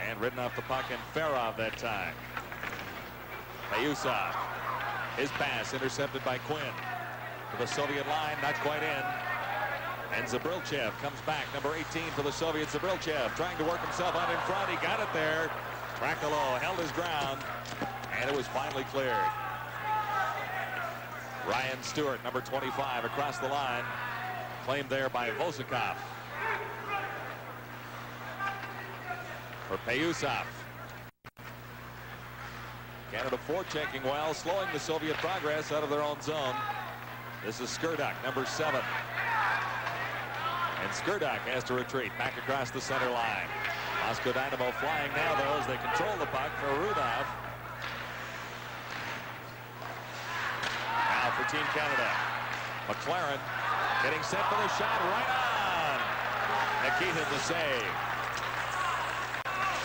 And ridden off the puck, and Farov that time. Payusov. His pass intercepted by Quinn. To the Soviet line, not quite in. And Z.Bilялетдинов comes back, number 18 for the Soviets. Z.Bilялетдинов trying to work himself out in front. He got it there. Trakalo held his ground, and it was finally cleared. Ryan Stewart, number 25, across the line. Claimed there by Vosakov. For Payusov. Canada forechecking well, slowing the Soviet progress out of their own zone. This is Škrduk, number 7. And Škrduk has to retreat back across the center line. Moscow Dynamo flying now, though, as they control the puck for Rudolph. Now for Team Canada. McLaren getting set for the shot, right on. Nikita the save.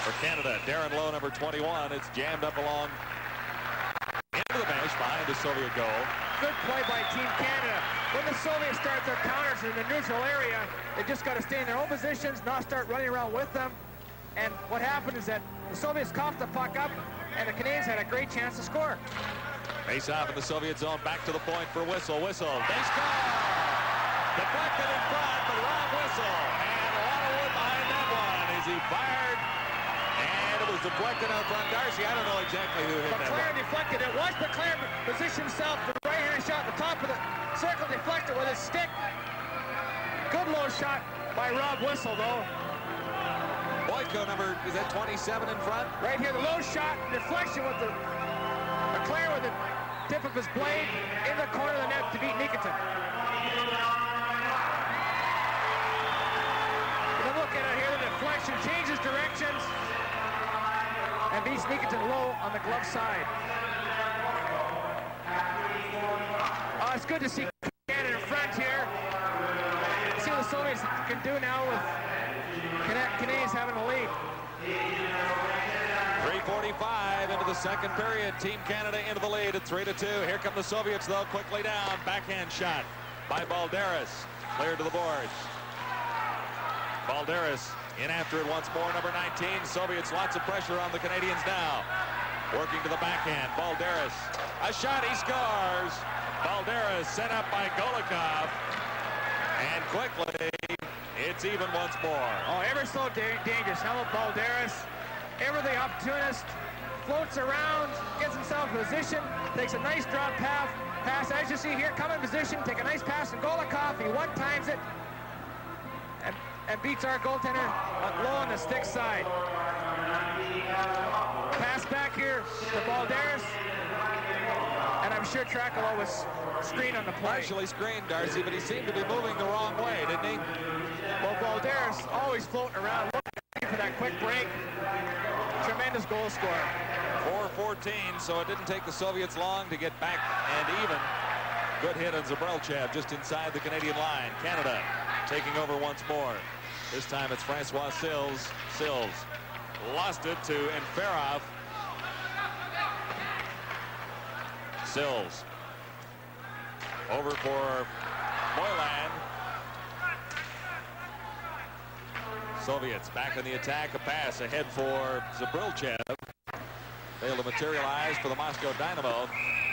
For Canada, Darren Lowe, number 21. It's jammed up along into the mesh behind the Soviet goal. Good play by Team Canada. When the Soviets start their counters in the neutral area, they just got to stay in their own positions, not start running around with them. And what happened is that the Soviets coughed the puck up, and the Canadians had a great chance to score. Face off in the Soviet zone, back to the point for Whistle. Whistle, they score! Deflected in front, but Rob Whistle. And a lot of wood behind that one as he fired. And it was deflected out front. Darcy, I don't know exactly who hit that one. McLaren deflected it. Watch McLaren position himself for the right-handed shot at the top of the circle, deflected with his stick. Good low shot by Rob Whistle, though. Boyko, number, is that 27 in front? Right here, the low shot, deflection with the McLaren with the tip of his blade in the corner of the net to beat Nikitin. But look at it here, the deflection changes directions and beats Nikitin low on the glove side. it's good to see Canada in front here. See what the Soviets can do now with Canadians having a lead. 3:45 into the second period. Team Canada into the lead at 3-2. Here come the Soviets, though, quickly down. Backhand shot by Balderis. Cleared to the boards. Balderis in after it once more, number 19. Soviets, lots of pressure on the Canadians now. Working to the backhand. Balderis. A shot, he scores. Balderis set up by Golikov. And quickly, it's even once more. Oh, ever so dangerous. Helmut Balderis, ever the opportunist, floats around, gets himself in position, takes a nice drop pass. As you see here, come in position, take a nice pass from Golikov. He one-times it and beats our goaltender low on the stick side. Pass back here to Balderis. And I'm sure Trakalo was screened on the play. Partially screened, Darcy, but he seemed to be moving the wrong way, didn't he? Well, Balderis always floating around, looking for that quick break. Tremendous goal scorer. 4:14, so it didn't take the Soviets long to get back and even. Good hit on Z.Bilялетdinov just inside the Canadian line. Canada taking over once more. This time it's Francois Sills. Sills lost it to N.Brown. Sills over for Moylan. Soviets back in the attack. A pass ahead for Z.Bilялетdinov. Failed to materialize for the Moscow Dynamo.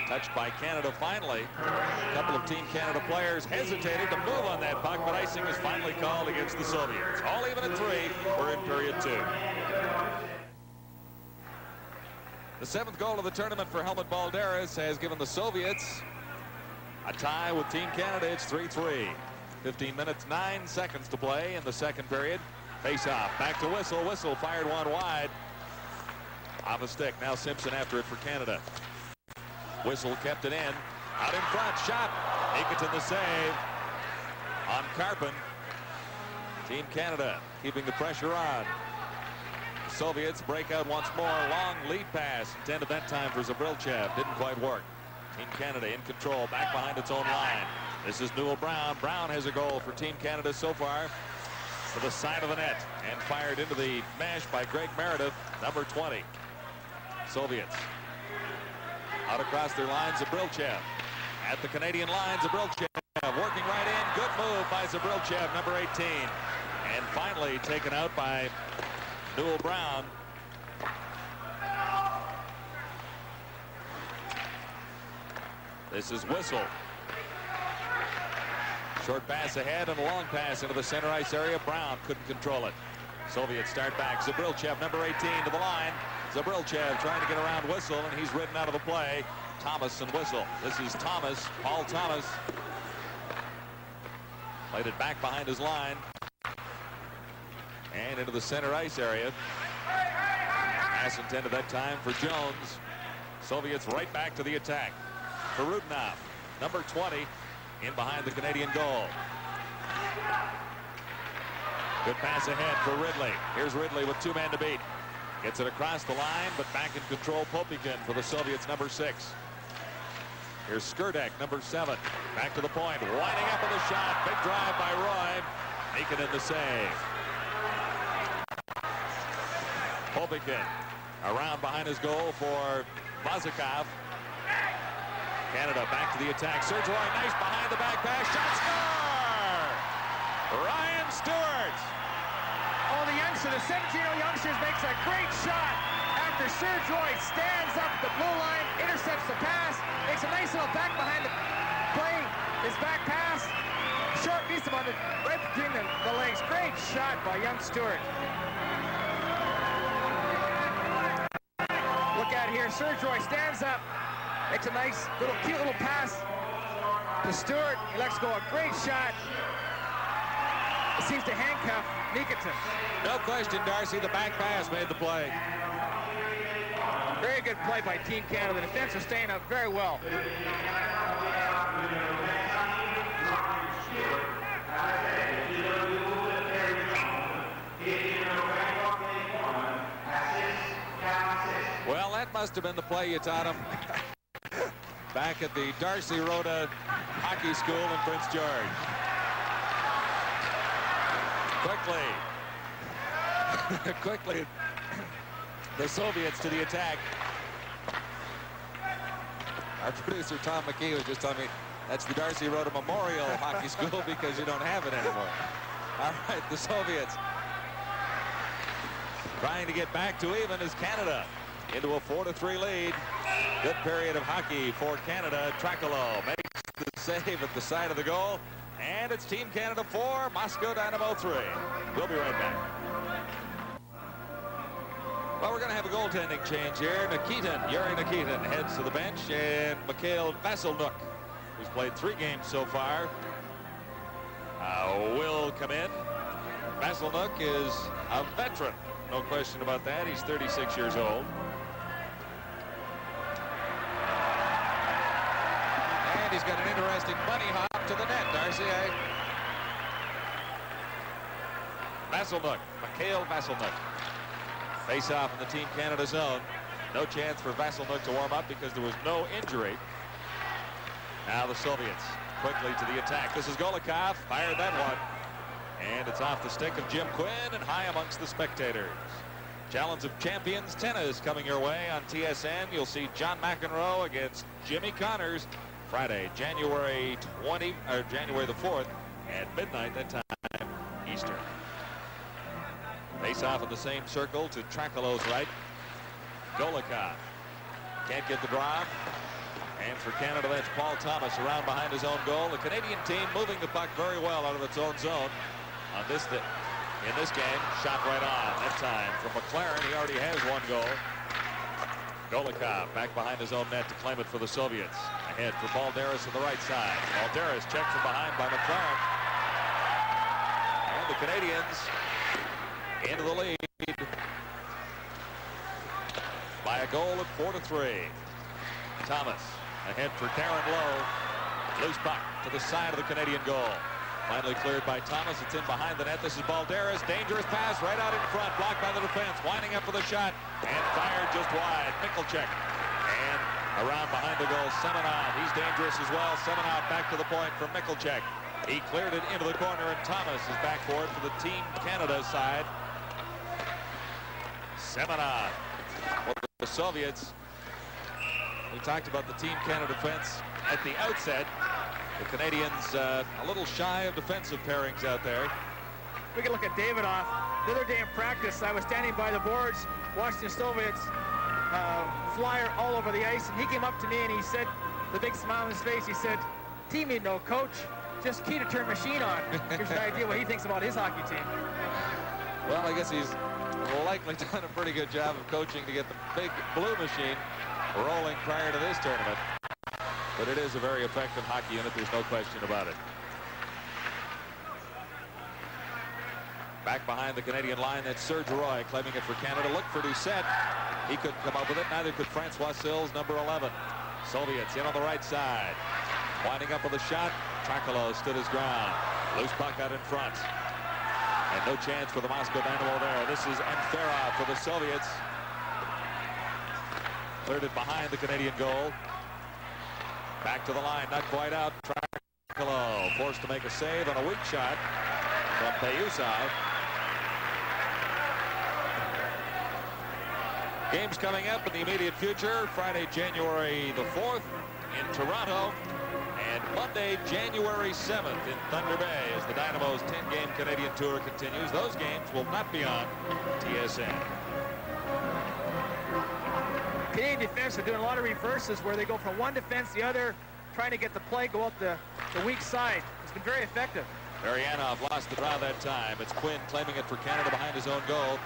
Touched by Canada finally. A couple of Team Canada players hesitated to move on that puck, but icing is finally called against the Soviets. All even at 3. We're in period 2. The 7th goal of the tournament for Helmut Balderis has given the Soviets a tie with Team Canada. It's 3-3. 15 minutes, 9 seconds to play in the second period. Face-off, back to Whistle. Whistle fired one wide. Off a stick, now Simpson after it for Canada. Whistle kept it in. Out in front, shot. Nikitin the save on Karpin. Team Canada keeping the pressure on. Soviets break out once more. Long lead pass intended that time for Z.Bilялетdinov. Didn't quite work. Team Canada in control, back behind its own line. This is Newell Brown. Brown has a goal for Team Canada so far to the side of the net and fired into the mesh by Greg Meredith, number 20. Soviets out across their line. Z.Bilялетdinov at the Canadian line. Z.Bilялетdinov working right in. Good move by Z.Bilялетdinov, number 18. And finally taken out by Newell Brown. This is Whistle. Short pass ahead and a long pass into the center ice area. Brown couldn't control it. Soviets start back. Z.Bilялетdinov, number 18, to the line. Z.Bilялетdinov trying to get around Whistle, and he's ridden out of the play. Thomas and Whistle. This is Thomas, Paul Thomas. Played it back behind his line. And into the center ice area. Pass intended that time for Jones. Soviets right back to the attack. Ch.Balderis, number 20, in behind the Canadian goal. Good pass ahead for Ridley. Here's Ridley with 2 men to beat. Gets it across the line, but back in control, P.Prиродин for the Soviets, number 6. Here's Škrdek, number 7. Back to the point, winding up with a shot. Big drive by Roy. Making in the save. P.Prиродin around behind his goal for Vazikov. Canada back to the attack. Serge Roy, nice behind the back pass. Shot, score! Ryan Stewart. Oh, the youngster, the 17-year-old youngster makes a great shot after Serge Roy stands up at the blue line, intercepts the pass, makes a nice little back behind the play. His back pass, short piece of on the right between the legs. Great shot by young Stewart. Look at here, Serge Roy stands up, makes a nice little cute little pass to Stewart. He lets go a great shot. It seems to handcuff Nikitin. No question, Darcy, the back pass made the play. Very good play by Team Canada. The defense is staying up very well. Well, that must have been the play you taught him back at the Darcy Rhoda hockey school in Prince George. Quickly, the Soviets to the attack. Our producer, Tom McKee, was just telling me that's the Darcy Rhoda Memorial Hockey School because you don't have it anymore. All right, the Soviets trying to get back to even as Canada into a 4-3 lead. Good period of hockey for Canada. Trakalo makes the save at the side of the goal. And it's Team Canada 4, Moscow Dynamo 3. We'll be right back. Well, we're going to have a goaltending change here. Yuri Nikitin heads to the bench, and Mikhail Vasilnuk, who's played 3 games so far, will come in. Vasilnuk is a veteran, no question about that. He's 36 years old. And he's got an interesting bunny hop to the net, Darcy. Vasilnuk, Mikhail Vasilnuk. Face off in the Team Canada zone. No chance for Vasilnuk to warm up because there was no injury. Now the Soviets quickly to the attack. This is Golikov, fired that one. And it's off the stick of Jim Quinn and high amongst the spectators. Challenge of Champions tennis coming your way on TSN. You'll see John McEnroe against Jimmy Connors Friday, January the 4th at midnight that time Eastern. Face off in the same circle to Trakalo's right. Golikov can't get the draw. And for Canada, that's Paul Thomas around behind his own goal. The Canadian team moving the puck very well out of its own zone on this in this game. Shot right on that time from McLaren. He already has 1 goal. Golikov back behind his own net to claim it for the Soviets. Ahead for Balderis on the right side. Balderis checked from behind by McLaren. And the Canadians into the lead by a goal at 4-3. Thomas ahead for Darren Lowe. Loose puck to the side of the Canadian goal. Finally cleared by Thomas. It's in behind the net. This is Balderis. Dangerous pass right out in front. Blocked by the defense. Winding up for the shot. And fired just wide. Michalczyk. And around behind the goal, Semenov. He's dangerous as well. Semenov back to the point for Michalczyk. He cleared it into the corner, and Thomas is back for it for the Team Canada side. Semenov. Well, the Soviets. We talked about the Team Canada defense at the outset. The Canadians a little shy of defensive pairings out there. We can look at Davidoff. The other day in practice, I was standing by the boards watching the Soviets flyer all over the ice, and he came up to me and he said, the big smile on his face, he said, "Team need no coach, just key to turn machine on." Here's an idea what he thinks about his hockey team. Well, I guess he's likely done a pretty good job of coaching to get the big blue machine rolling prior to this tournament. But it is a very effective hockey unit, there's no question about it. Back behind the Canadian line, that's Serge Roy claiming it for Canada. Look for Doucet. He couldn't come up with it. Neither could Francois Sills, number 11. Soviets in on the right side. Winding up with a shot. Trakalo stood his ground. Loose puck out in front. And no chance for the Moscow Dynamo there. This is Ntvarov for the Soviets. Cleared it behind the Canadian goal. Back to the line, not quite out. Trakalo forced to make a save on a weak shot from Payusov. Games coming up in the immediate future. Friday, January the 4th in Toronto. And Monday, January 7th in Thunder Bay as the Dynamo's 10-game Canadian tour continues. Those games will not be on TSN. Canadian defense are doing a lot of reverses where they go from one defense to the other, trying to get the play go up the weak side. It's been very effective. Maryanov lost the draw that time. It's Quinn claiming it for Canada behind his own goal.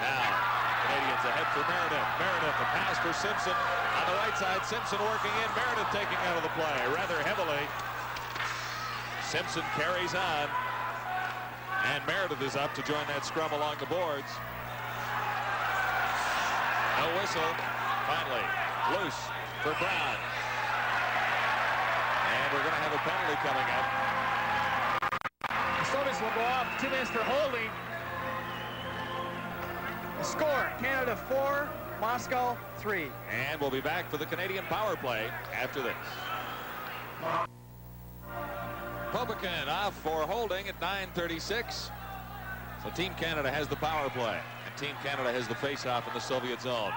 Now, Canadians ahead for Meredith. Meredith, a pass for Simpson. On the right side, Simpson working in. Meredith taking out of the play rather heavily. Simpson carries on. And Meredith is up to join that scrum along the boards. No whistle. Finally, loose for Brown. And we're going to have a penalty coming up. The Soviets will go off. 2 minutes for holding. The score, Canada 4, Moscow 3. And we'll be back for the Canadian power play after this. P.Perrodin off for holding at 9:36. So Team Canada has the power play, and Team Canada has the face-off in the Soviet zone.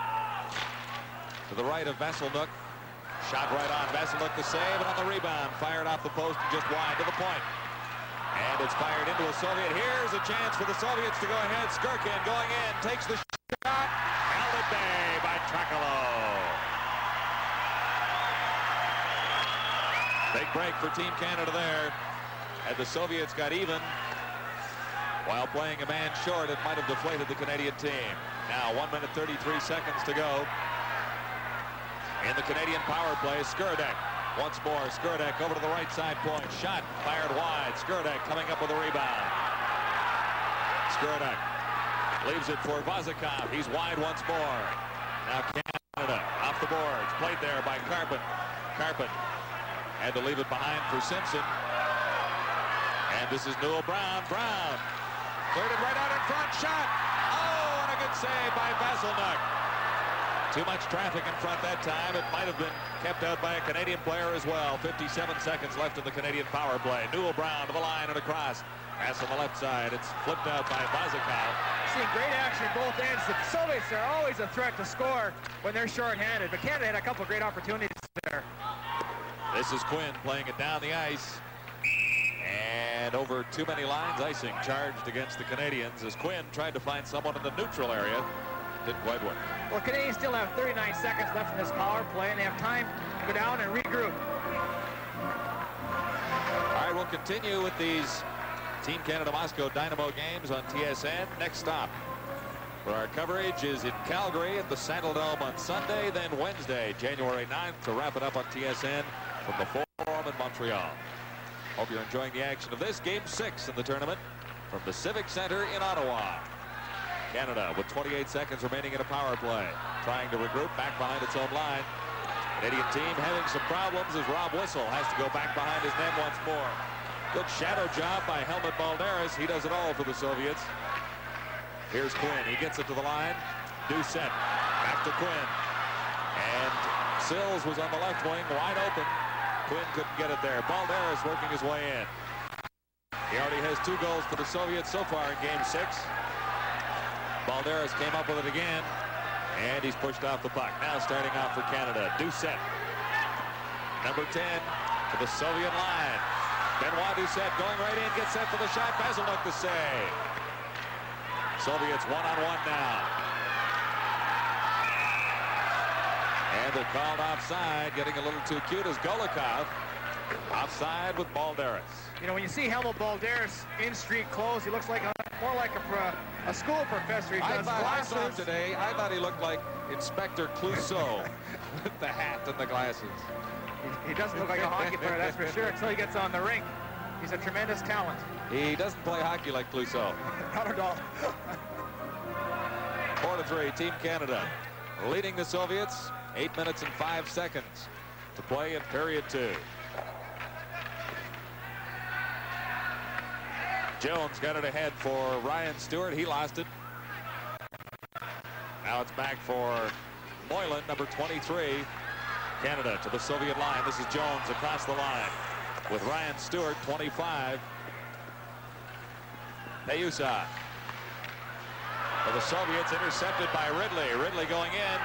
To the right of Vasiluk. Shot right on. Vasiluk the save, and on the rebound, fired off the post and just wide to the point. And it's fired into a Soviet. Here's a chance for the Soviets to go ahead. Skirkin going in, takes the shot. Held at bay by Trakalo. Big break for Team Canada there. Had the Soviets got even while playing a man short, it might have deflated the Canadian team. Now 1 minute 33 seconds to go. In the Canadian power play, Skurdek. Once more, Skurdek over to the right side point. Shot fired wide. Skurdek coming up with a rebound. Skurdek leaves it for Vazikov. He's wide once more. Now Canada off the boards. Played there by Karpin. Karpin had to leave it behind for Simpson. And this is Newell Brown. Brown cleared it right out in front. Shot. Oh, and a good save by Vasiluk. Too much traffic in front that time. It might have been kept out by a Canadian player as well. 57 seconds left in the Canadian power play. Newell Brown to the line and across. Pass on the left side. It's flipped out by Vazikov. Seeing great action at both ends. The Soviets are always a threat to score when they're short-handed, but Canada had a couple of great opportunities there. This is Quinn playing it down the ice. And over too many lines, icing charged against the Canadians as Quinn tried to find someone in the neutral area. Didn't quite work. Well, Canadians still have 39 seconds left in this power play, and they have time to go down and regroup. All right, we'll continue with these Team Canada Moscow Dynamo games on TSN. Next stop for our coverage is in Calgary at the Saddledome on Sunday, then Wednesday, January 9th, to wrap it up on TSN from the Forum in Montreal. Hope you're enjoying the action of this Game 6 in the tournament from the Civic Centre in Ottawa. Canada with 28 seconds remaining in a power play, trying to regroup back behind its own line. Canadian team having some problems as Rob Whistle has to go back behind his net once more. Good shadow job by Helmut Balderas. He does it all for the Soviets. Here's Quinn. He gets it to the line. D.Simpson back to Quinn. And Sills was on the left wing, wide open. Quinn couldn't get it there. Balderas working his way in. He already has 2 goals for the Soviets so far in Game 6. Balderas came up with it again, and he's pushed off the puck. Now starting off for Canada, D.Simpson. Number 10 to the Soviet line. Benoit D.Simpson going right in, gets set for the shot. Vasiluk the save. Soviets one-on-one now. And they're called offside, getting a little too cute as Golikov. Offside with Balderas. You know, when you see Helmut Balderas in street clothes, he looks like more like a school professor. He does I saw him today. I thought he looked like Inspector Clouseau with the hat and the glasses. He doesn't look like a hockey player, that's for sure, until he gets on the rink. He's a tremendous talent. He doesn't play hockey like Clouseau. Not at all. 4-3, Team Canada leading the Soviets. 8 minutes and 5 seconds to play in period 2. Jones got it ahead for Ryan Stewart. He lost it. Now it's back for Moylan, number 23. Canada to the Soviet line. This is Jones across the line with Ryan Stewart, 25. Peyusa. For the Soviets, intercepted by Ridley. Ridley going in.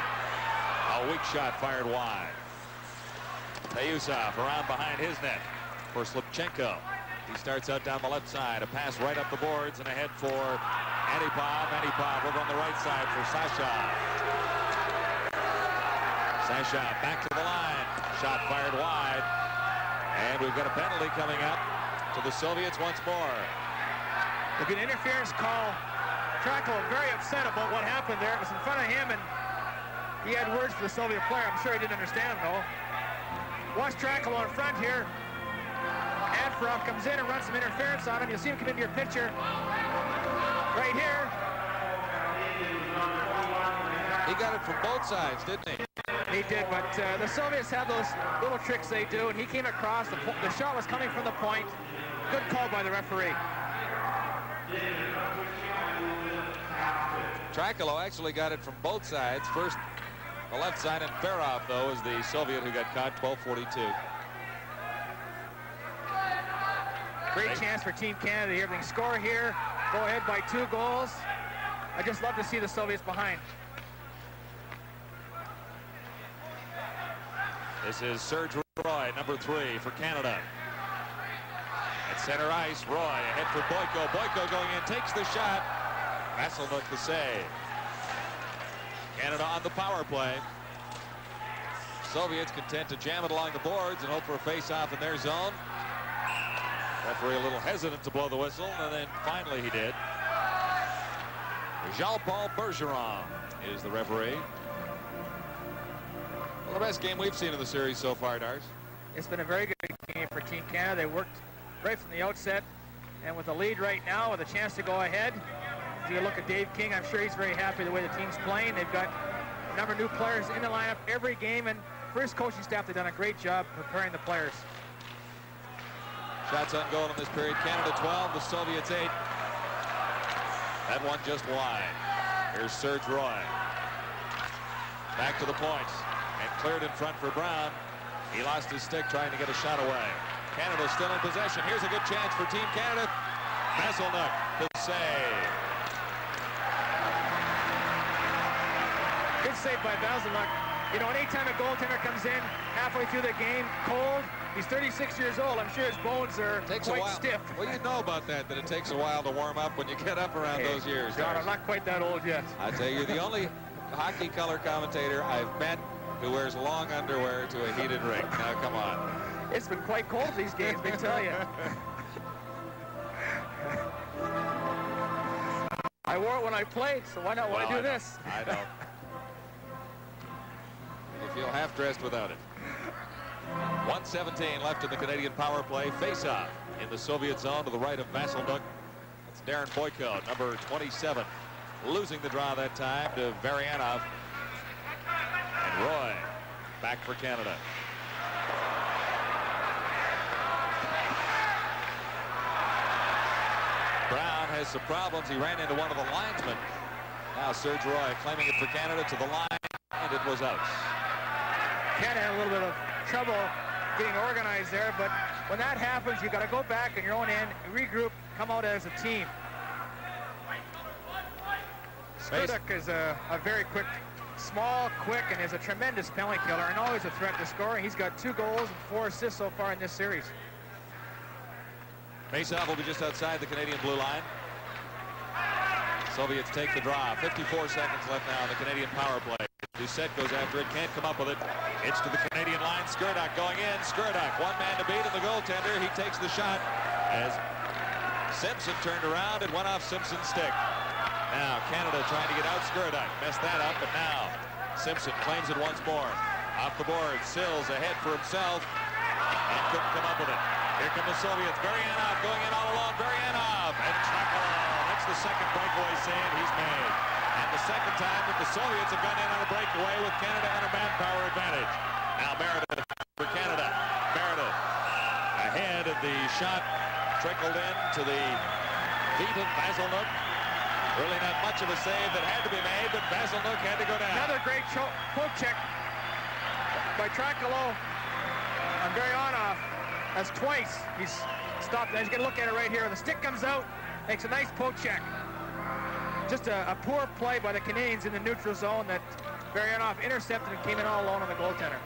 A weak shot fired wide. Peyusa around behind his net for Slipchenko. He starts out down the left side. A pass right up the boards and ahead for Antipov. Antipov over on the right side for Sasha. Sasha back to the line. Shot fired wide. And we've got a penalty coming up to the Soviets once more. Look at interference call. Trakalo very upset about what happened there. It was in front of him, and he had words for the Soviet player. I'm sure he didn't understand, though. Watch Trakalo in front here. Antipov comes in and runs some interference on him. You'll see him come into your picture right here. He got it from both sides, didn't he? He did, but the Soviets have those little tricks they do, and he came across. The shot was coming from the point. Good call by the referee. Trakalo actually got it from both sides. First the left side, and Ferov, though, is the Soviet who got caught. 12:42. Great chance for Team Canada here. If they can score here, go ahead by 2 goals. I just love to see the Soviets behind. This is Serge Roy, number 3 for Canada. At center ice, Roy ahead for Boyko. Boyko going in, takes the shot. Vasselnook the save. Canada on the power play. Soviets content to jam it along the boards and hope for a face-off in their zone. Referee a little hesitant to blow the whistle, and then finally he did. Jean-Paul Bergeron is the referee. Well, the best game we've seen in the series so far, Dars. It's been a very good game for Team Canada. They worked right from the outset, and with the lead right now, with a chance to go ahead. If you look at Dave King, I'm sure he's very happy the way the team's playing. They've got a number of new players in the lineup every game, and for his coaching staff, they've done a great job preparing the players. Shots on goal in this period. Canada 12, the Soviets 8. That one just wide. Here's Serge Roy. Back to the points. And cleared in front for Brown. He lost his stick trying to get a shot away. Canada still in possession. Here's a good chance for Team Canada. Vasselnook the save. Good save by Vasselnook. You know, anytime a goaltender comes in halfway through the game, cold, he's 36 years old. I'm sure his bones are quite stiff. Well, you know about that it takes a while to warm up when you get up around those years. John, I'm not quite that old yet. I tell you, you're the only hockey color commentator I've met who wears long underwear to a heated rink. Now, come on. It's been quite cold these games, let me tell you. I wore it when I played, so why not when I do this? I know. You feel half-dressed without it. 1:17 left in the Canadian power play. Face-off in the Soviet zone to the right of Vasselnook. That's Darren Boyko, number 27. Losing the draw that time to Varianov. And Roy back for Canada. Brown has some problems. He ran into one of the linesmen. Now Serge Roy claiming it for Canada to the line, and it was out. Canada had a little bit of trouble getting organized there, but when that happens, you got to go back in your own end, regroup, come out as a team. Škurduk is a very quick, small, quick, and is a tremendous penalty killer and always a threat to score. He's got 2 goals and 4 assists so far in this series. Faceoff will be just outside the Canadian blue line. Soviets take the draw. 54 seconds left now on the Canadian power play. D.Douset goes after it, can't come up with it. It's to the Canadian line. Škurduk going in. Škurduk, one man to beat, and the goaltender, he takes the shot as Simpson turned around. It went off Simpson's stick. Now Canada trying to get out Škurduk. Messed that up, but now Simpson claims it once more. Off the board, Sills ahead for himself and couldn't come up with it. Here come the Soviets. Varianov going in all alone. Varianov and Trackle. That's the second breakaway save he's made. And the second time that the Soviets have gone in on a breakaway with Canada on a manpower advantage. Now Meredith for Canada. Meredith ahead, and the shot trickled in to the feet of Vasselnook. Really not much of a save that had to be made, but Vasselnook had to go down. Another great poke check by Trackalo on Varianov. That's twice he's stopped. He's going to look at it right here. The stick comes out, makes a nice poke check. Just a poor play by the Canadians in the neutral zone that Varianov intercepted and came in all alone on the goaltender.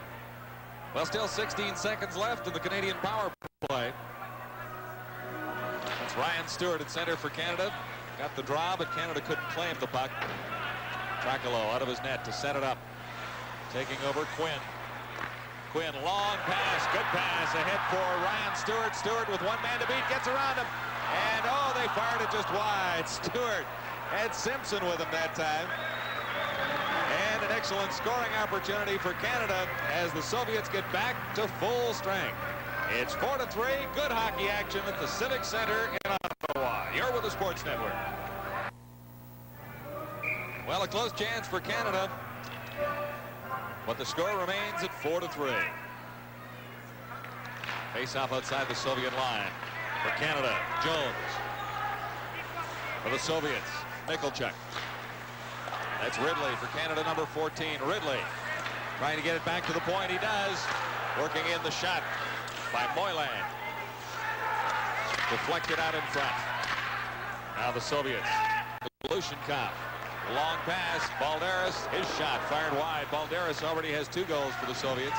Well, still 16 seconds left in the Canadian power play. That's Ryan Stewart at center for Canada. Got the draw, but Canada couldn't claim the puck. Trackalo out of his net to set it up. Taking over Quinn. Quinn, long pass, good pass ahead for Ryan Stewart. Stewart with one man to beat, gets around him. And, oh, they fired it just wide. Stewart had Simpson with him that time. And an excellent scoring opportunity for Canada as the Soviets get back to full strength. It's 4-3, good hockey action at the Civic Centre in Ottawa. You're with the Sports Network. Well, a close chance for Canada, but the score remains at 4-3. Face-off outside the Soviet line for Canada. Jones. For the Soviets, Nickelchuk. That's Ridley for Canada, number 14. Ridley trying to get it back to the point. He does. Working in the shot by Moylan. Deflected out in front. Now the Soviets. Lushenkov. Long pass. Balderis. His shot fired wide. Balderis already has 2 goals for the Soviets.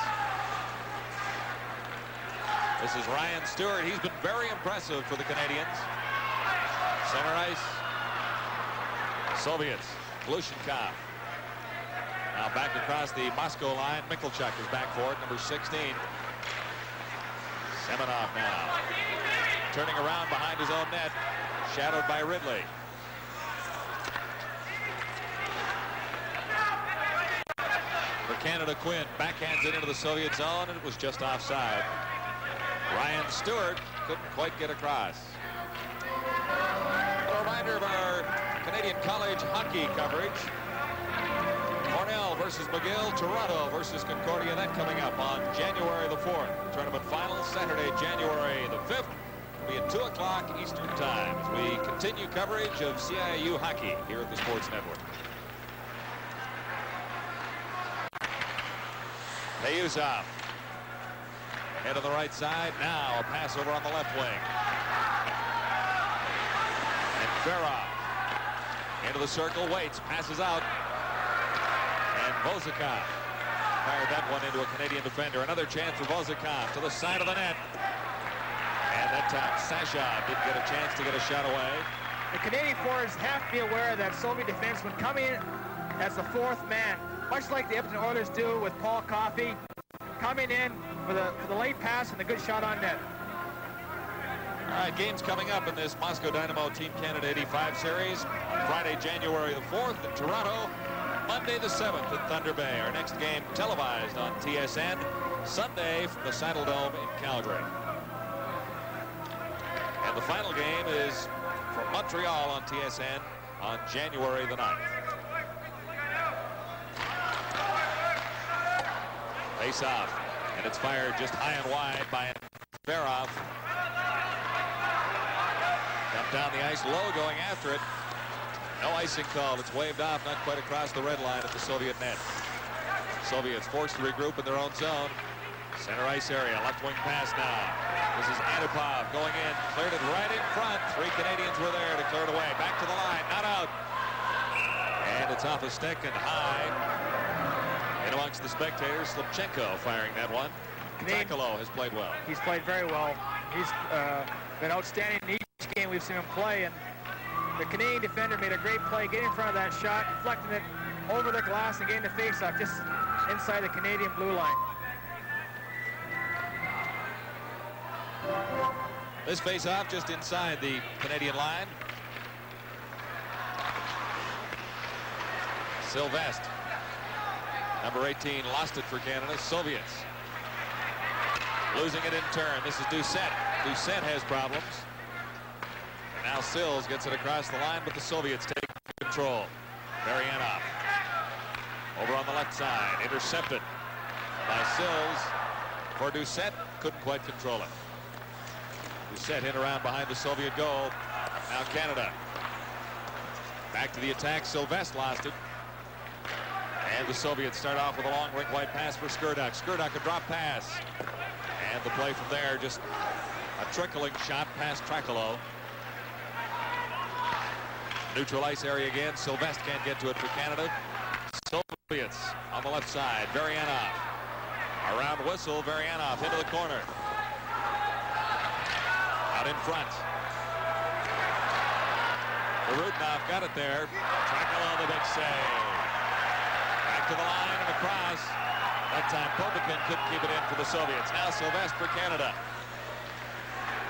This is Ryan Stewart. He's been very impressive for the Canadians. Center ice. Soviets. Lushenkov. Now back across the Moscow line. Mikhalchuk is back for it. Number 16. Semenov now. Turning around behind his own net. Shadowed by Ridley. For Canada, Quinn backhands it into the Soviet zone, and it was just offside. Ryan Stewart couldn't quite get across. A reminder of our Canadian college hockey coverage. Cornell versus McGill, Toronto versus Concordia. That coming up on January the 4th. Tournament final Saturday, January the 5th. It'll be at 2 o'clock Eastern Time. We continue coverage of CIU hockey here at the Sports Network. Payuzov. Head on the right side. Now a pass over on the left wing. And Ferrov into the circle, waits, passes out. And Vozikov fired that one into a Canadian defender. Another chance for Vozikov to the side of the net. And that time Sasha didn't get a chance to get a shot away. The Canadian forwards have to be aware that Soviet defensemen coming in as the 4th man, much like the Edmonton Oilers do with Paul Coffey, coming in for the late pass and the good shot on net. All right, games coming up in this Moscow Dynamo Team Canada 85 series. Friday, January the 4th in Toronto. Monday the 7th in Thunder Bay. Our next game televised on TSN. Sunday from the Saddledome in Calgary. And the final game is from Montreal on TSN on January the 9th. Face off, and it's fired just high and wide by Ferrov. Come down the ice low, going after it. No icing called. It's waved off, not quite across the red line at the Soviet net. Soviets forced to regroup in their own zone. Center ice area, left wing pass now. This is Antipov going in, cleared it right in front. 3 Canadians were there to clear it away. Back to the line, not out. And it's off a stick and high. And amongst the spectators, Slipchenko firing that one. Takalo has played well. He's played very well. He's been outstanding in each game we've seen him play. And the Canadian defender made a great play, getting in front of that shot, deflecting it over the glass and getting the face-off just inside the Canadian blue line. This face-off just inside the Canadian line. Sylvestre, number 18, lost it for Canada. Soviets losing it in turn. This is Doucet. Doucet has problems. And now Sills gets it across the line, but the Soviets take control. Marianov over on the left side, intercepted by Sills. For Doucet, couldn't quite control it. Doucet hit around behind the Soviet goal. Now Canada back to the attack. Sylvestre lost it. And the Soviets start off with a long rink wide pass for Škrduk. Škrduk a drop pass. And the play from there, just a trickling shot past Takalo. Neutral ice area again. Sylvestre can't get to it for Canada. Soviets on the left side. Varianov. Around whistle. Varianov into the corner. Out in front. Rudnov got it there. Takalo the big save. Back to the line and across. That time P.Rrodin couldn't keep it in for the Soviets. Now Sylvestre for Canada.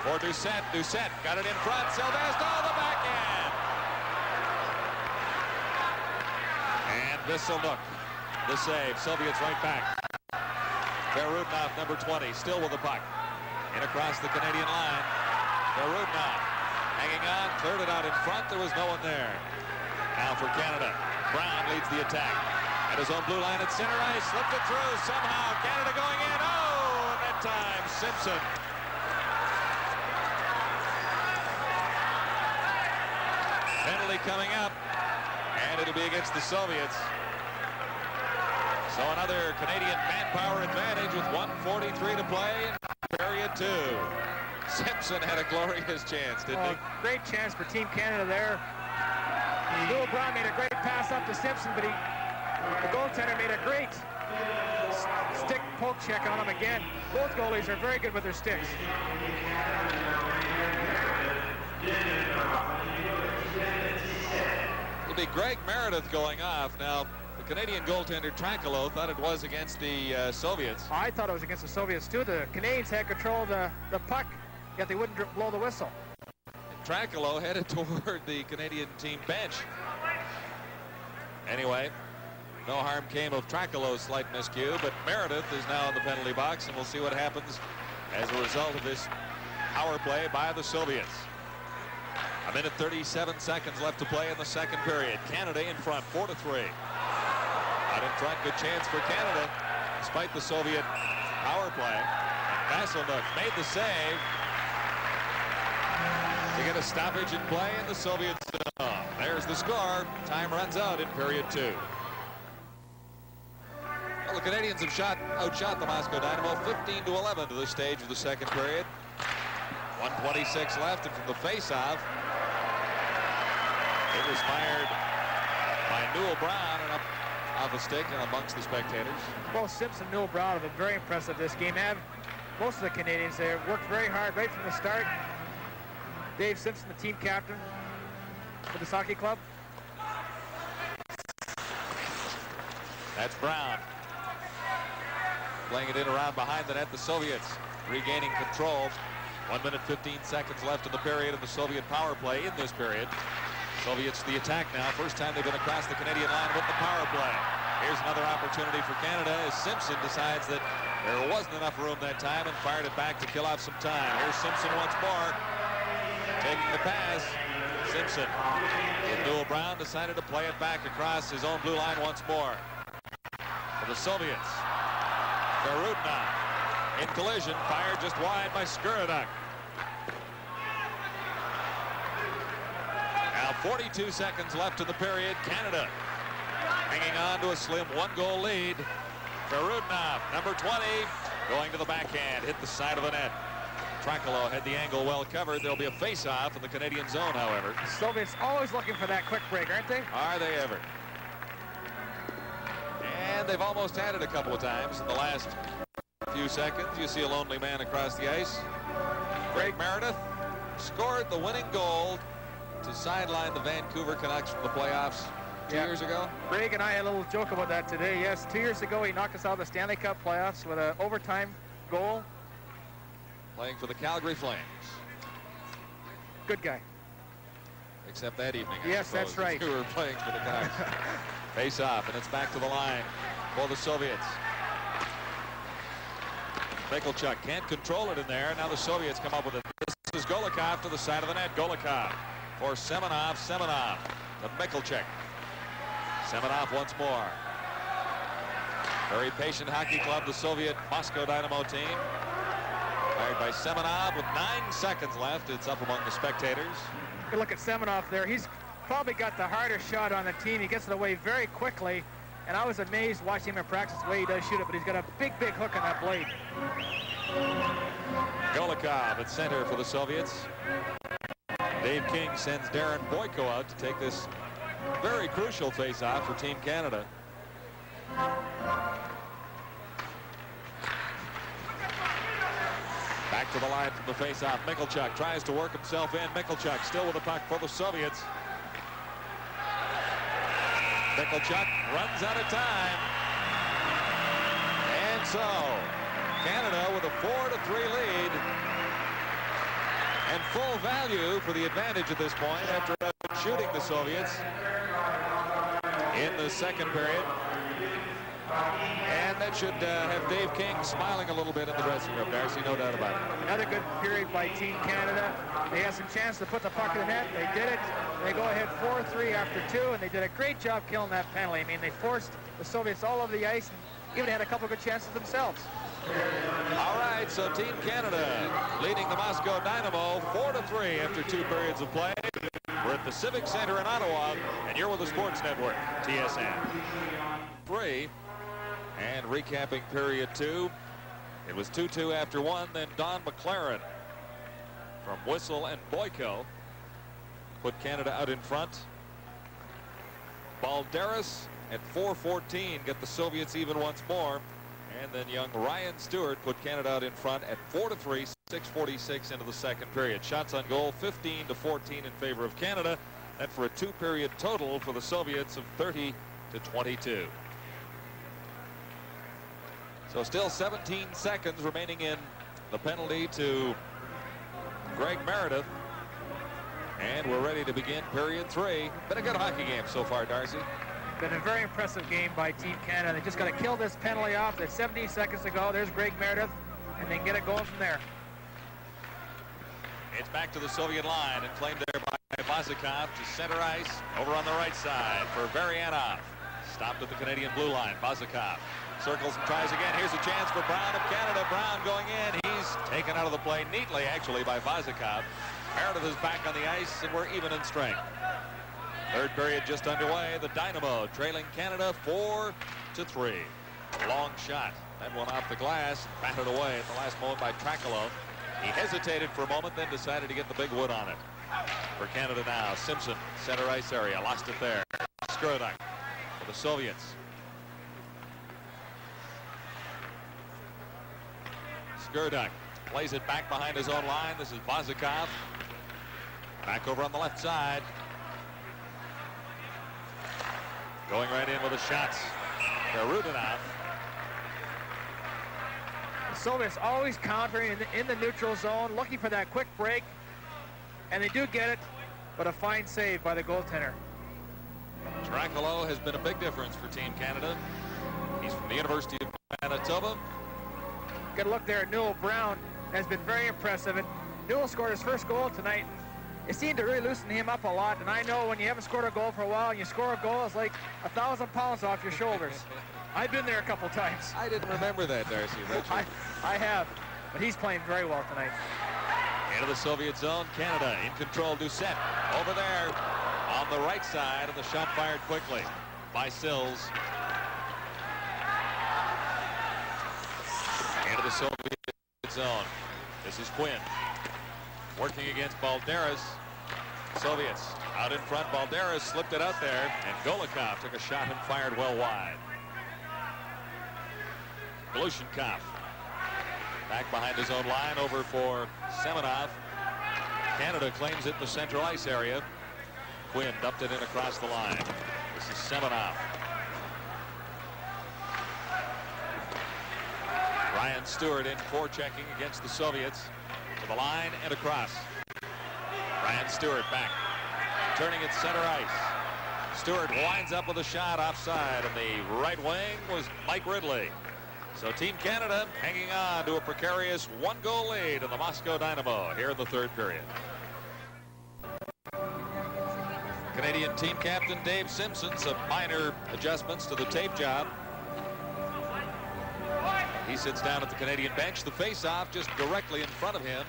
For Doucet. Doucet got it in front. Sylvestre, oh, the backhand. And J.Sylvestre, the save. Soviets right back. P.Rrodin, number 20, still with the puck. In across the Canadian line. P.Rrodin hanging on, cleared it out in front. There was no one there. Now for Canada. Brown leads the attack. At his own blue line at center ice, slipped it through somehow. Canada going in. Oh, and that time Simpson. Penalty coming up, and it'll be against the Soviets. So another Canadian manpower advantage with 1:43 to play in period 2. Simpson had a glorious chance, didn't he? Great chance for Team Canada there. N.Brown made a great pass up to Simpson, but the goaltender made a great stick poke check on him again. Both goalies are very good with their sticks. It'll be Greg Meredith going off. Now, the Canadian goaltender Trankolo thought it was against the Soviets. I thought it was against the Soviets too. The Canadians had control of the puck, yet they wouldn't blow the whistle. Trankolo headed toward the Canadian team bench. Anyway, no harm came of Trankolo's slight miscue, but Meredith is now in the penalty box, and we'll see what happens as a result of this power play by the Soviets. A minute 37 seconds left to play in the second period. Canada in front, 4-3. Out in front, good chance for Canada, despite the Soviet power play. Vassilnuk made the save to get a stoppage in play, and the Soviets there's the score. Time runs out in period 2. Well, the Canadians have outshot the Moscow Dynamo 15-11 to this stage of the second period. 1:26 left, and from the face-off, it was fired by N.Brown and up off the stick and amongst the spectators. Both Simpson and N.Brown have been very impressive this game. Most of the Canadians there worked very hard right from the start. D.Simpson, the team captain for this hockey club. That's Brown. Playing it in around behind the net, the Soviets regaining control. 1 minute 15 seconds left in the period of the Soviet power play in this period. Soviets the attack now. First time they've been across the Canadian line with the power play. Here's another opportunity for Canada as Simpson decides that there wasn't enough room that time and fired it back to kill off some time. Here's Simpson once more. Taking the pass. Simpson. N.Brown decided to play it back across his own blue line once more. For the Soviets. P.Prиродin in collision, fired just wide by Škurduk. Now 42 seconds left in the period. Canada hanging on to a slim 1-goal lead. P.Prиродin, number 20, going to the backhand, hit the side of the net. Trankolo had the angle well covered. There'll be a face-off in the Canadian zone, however. The Soviets always looking for that quick break, aren't they? Are they ever? And they've almost had it a couple of times in the last few seconds. You see a lonely man across the ice. Greg Meredith scored the winning goal to sideline the Vancouver Canucks from the playoffs 2 years ago. Greg and I had a little joke about that today. Yes, 2 years ago he knocked us out of the Stanley Cup playoffs with an overtime goal. Playing for the Calgary Flames. Good guy. Except that evening. Yes, that's right. We were playing for the Canucks. Face off, and it's back to the line for the Soviets. Mikhalchuk can't control it in there. Now the Soviets come up with it. This is Golikov to the side of the net. Golikov for Semenov. Semenov to Mikhalchuk. Semenov once more. Very patient hockey club, the Soviet Moscow Dynamo team. Fired by Semenov with 9 seconds left. It's up among the spectators. Good look at Semenov there. He's probably got the hardest shot on the team. He gets it away very quickly. And I was amazed watching him in practice the way he does shoot it, but he's got a big, big hook on that blade. Golikov at center for the Soviets. Dave King sends Darren Boyko out to take this very crucial face-off for Team Canada. Back to the line from the face-off. Mikhalchuk tries to work himself in. Mikhalchuk still with the puck for the Soviets. Mikhalchuk runs out of time. And so, Canada with a 4-3 lead. And full value for the advantage at this point after shooting the Soviets in the second period. And that should have Dave King smiling a little bit in the dressing room, Darcy, no doubt about it. Another good period by Team Canada. They had some chance to put the puck in the net. They did it. They go ahead 4-3 after 2, and they did a great job killing that penalty. I mean, they forced the Soviets all over the ice and even had a couple good chances themselves. All right, so Team Canada leading the Moscow Dynamo 4-3 after 2 periods of play. We're at the Civic Centre in Ottawa, and you're with the Sports Network, TSN. 3. And recapping period 2, it was 2-2 after 1. Then Don McLaren from Whistle and Boyko put Canada out in front. Balderis at 4:14 get the Soviets even once more. And then young Ryan Stewart put Canada out in front at 4-3, 6:46 into the second period. Shots on goal 15-14 in favor of Canada. And for a two-period total for the Soviets of 30-22. So still 17 seconds remaining in the penalty to Greg Meredith. And we're ready to begin period 3. Been a good hockey game so far, Darcy. Been a very impressive game by Team Canada. They just got to kill this penalty off. There's 17 seconds to go. There's Greg Meredith, and they can get it going from there. It's back to the Soviet line and claimed there by Vazikov to center ice over on the right side for Varianov. Stopped at the Canadian blue line. Vazikov circles and tries again. Here's a chance for Brown of Canada. Brown going in. He's taken out of the play neatly, actually, by Vazikov. Meredith is back on the ice, and we're even in strength. Third period just underway. The Dynamo trailing Canada 4-3. Long shot. That one off the glass and batted away at the last moment by Trakalo. He hesitated for a moment, then decided to get the big wood on it. For Canada now, Simpson, center ice area, lost it there. Skruduk for the Soviets. Skruduk plays it back behind his own line. This is Vazikov. Back over on the left side. Going right in with the shots. P.Prиродин. The Soviets always countering in the neutral zone, looking for that quick break. And they do get it, but a fine save by the goaltender. Trakalo has been a big difference for Team Canada. He's from the University of Manitoba. Good look there at N.Brown. Has been very impressive. And Newell scored his first goal tonight. It seemed to really loosen him up a lot. And I know when you haven't scored a goal for a while and you score a goal, it's like 1,000 pounds off your shoulders. I've been there a couple times. I didn't remember that, Darcy. I have. But he's playing very well tonight. Into the Soviet zone, Canada in control. D.Douset over there on the right side, and the shot fired quickly by Sills. Into the Soviet zone. This is Quinn working against Balderis. Soviets out in front. Balderis slipped it out there, and Golikov took a shot and fired well wide. Glushenkov back behind his own line over for Semenov. Canada claims it in the central ice area. Quinn dumped it in across the line. This is Semenov. Ryan Stewart in forechecking against the Soviets. To the line and across. Ryan Stewart back. Turning at center ice. Stewart winds up with a shot offside, and the right wing was Mike Ridley. So Team Canada hanging on to a precarious one-goal lead in the Moscow Dynamo here in the third period. Canadian team captain D.Simpson, some minor adjustments to the tape job. He sits down at the Canadian bench. The face-off just directly in front of him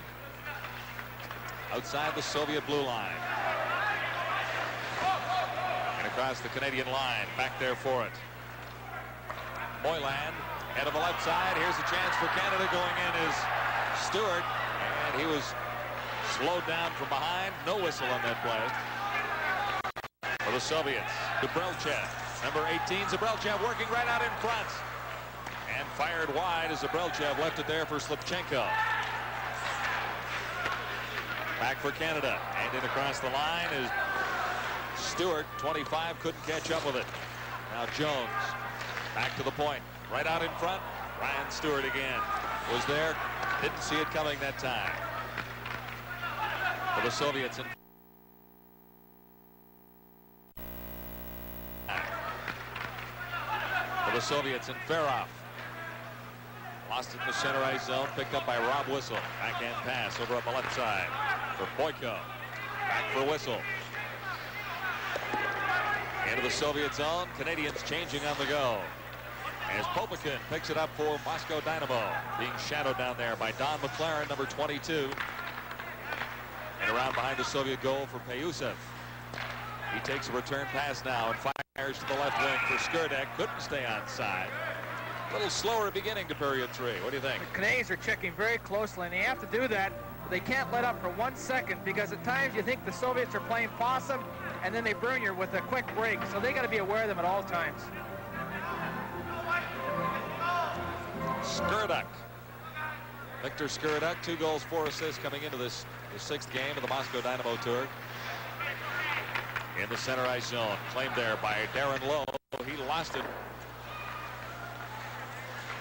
outside the Soviet blue line. And across the Canadian line, back there for it. Moyland. Head of the left side. Here's a chance for Canada. Going in is Stewart, and he was slowed down from behind. No whistle on that play. For the Soviets, Zabrilchev, number 18. Zabrilchev working right out in front. And fired wide as Zabrilchev left it there for Slipchenko. Back for Canada. And in across the line is Stewart, 25, couldn't catch up with it. Now Jones, back to the point. Right out in front, Ryan Stewart again was there. Didn't see it coming that time. For the Soviets. For the Soviets and Ferov. Lost it in the center ice zone, picked up by Rob Whistle. Backhand pass over on the left side for Boyko. Back for Whistle. Into the Soviet zone, Canadians changing on the go. As P.Relkin picks it up for Moscow Dynamo, being shadowed down there by Don McLaren, number 22. And around behind the Soviet goal for Payusev. He takes a return pass now and fires to the left wing for Skruduk. Couldn't stay on side. A little slower beginning to period 3. What do you think? The Canadians are checking very closely, and they have to do that they can't let up for 1 second, because at times you think the Soviets are playing possum, and then they burn you with a quick break. So they got to be aware of them at all times. Škurduk. Viktor Škurduk, 2 goals, 4 assists coming into this, the 6th game of the Moscow Dynamo Tour. In the center ice zone, claimed there by Darren Lowe. He lost it.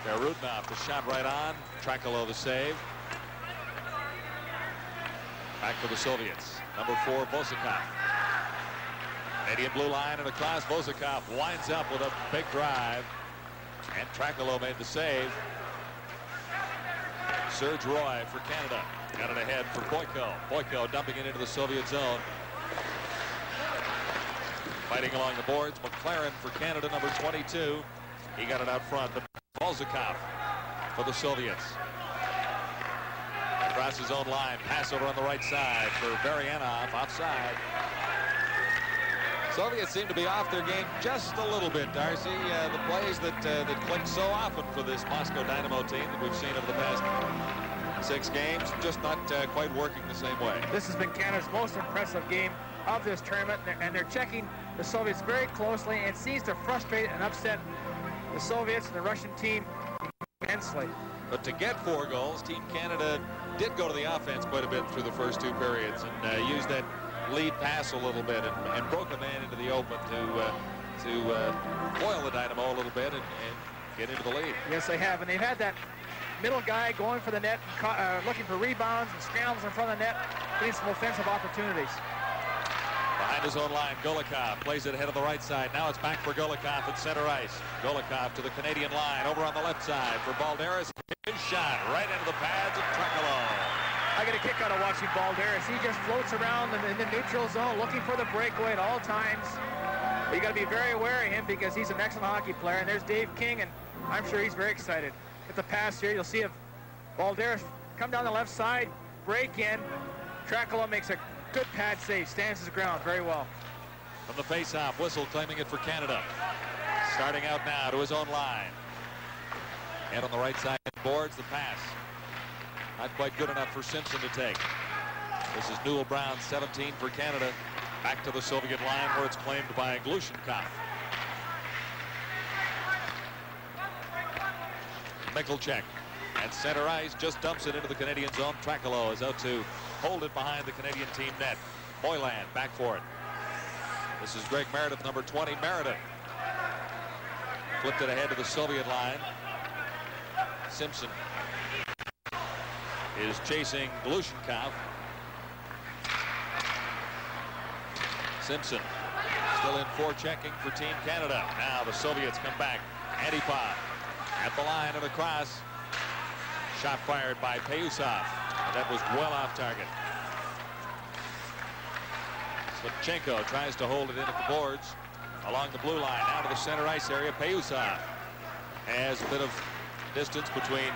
Rudnoff, the shot right on. Trakalo, the save. Back for the Soviets. Number 4, Vosakov. Canadian blue line and across. Vosakov winds up with a big drive. And Trakalo made the save. Serge Roy for Canada. Got it ahead for Boyko. Boyko dumping it into the Soviet zone. Fighting along the boards. McLaren for Canada, number 22. He got it out front. But Balzakov for the Soviets. Across his own line. Pass over on the right side for Varianov. Offside. Soviets seem to be off their game just a little bit, Darcy. The plays that click so often for this Moscow Dynamo team that we've seen over the past 6 games, just not quite working the same way. This has been Canada's most impressive game of this tournament, and they're checking the Soviets very closely, and it seems to frustrate and upset the Soviets and the Russian team immensely. But to get 4 goals, Team Canada did go to the offense quite a bit through the first 2 periods and used that lead pass a little bit and broke a man into the open to foil the Dynamo a little bit and get into the lead. Yes, they have, and they've had that middle guy going for the net, looking for rebounds and scrambles in front of the net, getting some offensive opportunities. Behind his own line, Golikov plays it ahead of the right side. Now it's back for Golikov at center ice. Golikov to the Canadian line, over on the left side for Balderis. His shot right into the pads of Trakalo. I get a kick out of watching Balderis. He just floats around in the neutral zone looking for the breakaway at all times. But you got to be very aware of him because he's an excellent hockey player. And there's Dave King, and I'm sure he's very excited. At the pass here, you'll see if Balderis come down the left side, break in. Trakalo makes a good pad save, stands his ground very well. From the face-off, Whistle claiming it for Canada. Starting out now to his own line. And on the right side boards, the pass. Not quite good enough for Simpson to take. This is Newell Brown, 17 for Canada. Back to the Soviet line where it's claimed by Glushenkov. Mikkelchek at center ice just dumps it into the Canadian zone. Trakalo is out to hold it behind the Canadian team net. Moylan back for it. This is Greg Meredith, number 20. Meredith flipped it ahead to the Soviet line. Simpson is chasing Glushenkov. Simpson still in forechecking for Team Canada. Now the Soviets come back. Antipov at the line and across. Shot fired by Payusov. And that was well off target. Slipchenko tries to hold it in at the boards along the blue line out of the center ice area. Payusov has a bit of distance between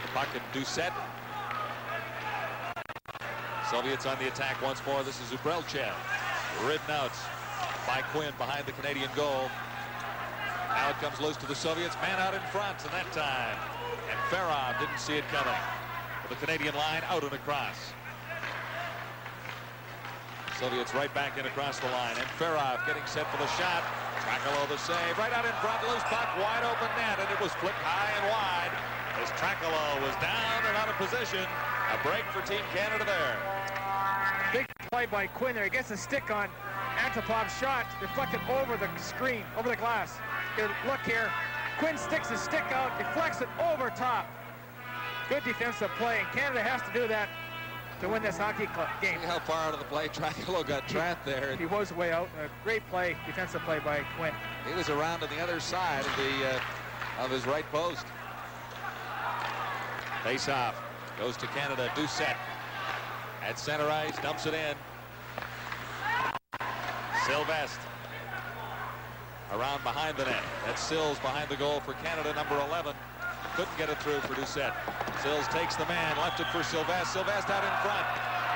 the puck and D.Douset. Soviets on the attack once more. This is Ubrelchev. Ridden out by Quinn behind the Canadian goal. Now it comes loose to the Soviets. Man out in front, and that time. And Farov didn't see it coming. The Canadian line out and across. Soviets right back in across the line. And Farov getting set for the shot. Trakalo the save. Right out in front. Loose puck. Wide open net. And it was flipped high and wide as Trakalo was down and out of position. A break for Team Canada there. Big play by Quinn there. He gets a stick on Antipov's shot. Deflected over the screen, over the glass. Here, look here. Quinn sticks his stick out, deflects it over top. Good defensive play, and Canada has to do that to win this hockey game. See how far out of the play Trakalo got trapped there. He was way out. A great play, defensive play by Quinn. He was around on the other side of his right post. Face off. Goes to Canada. D.Douset at center ice. Dumps it in. Sylvestre around behind the net. That's Sills behind the goal for Canada, number 11. Couldn't get it through for D.Douset. Sills takes the man. Left it for Sylvestre. Sylvestre out in front.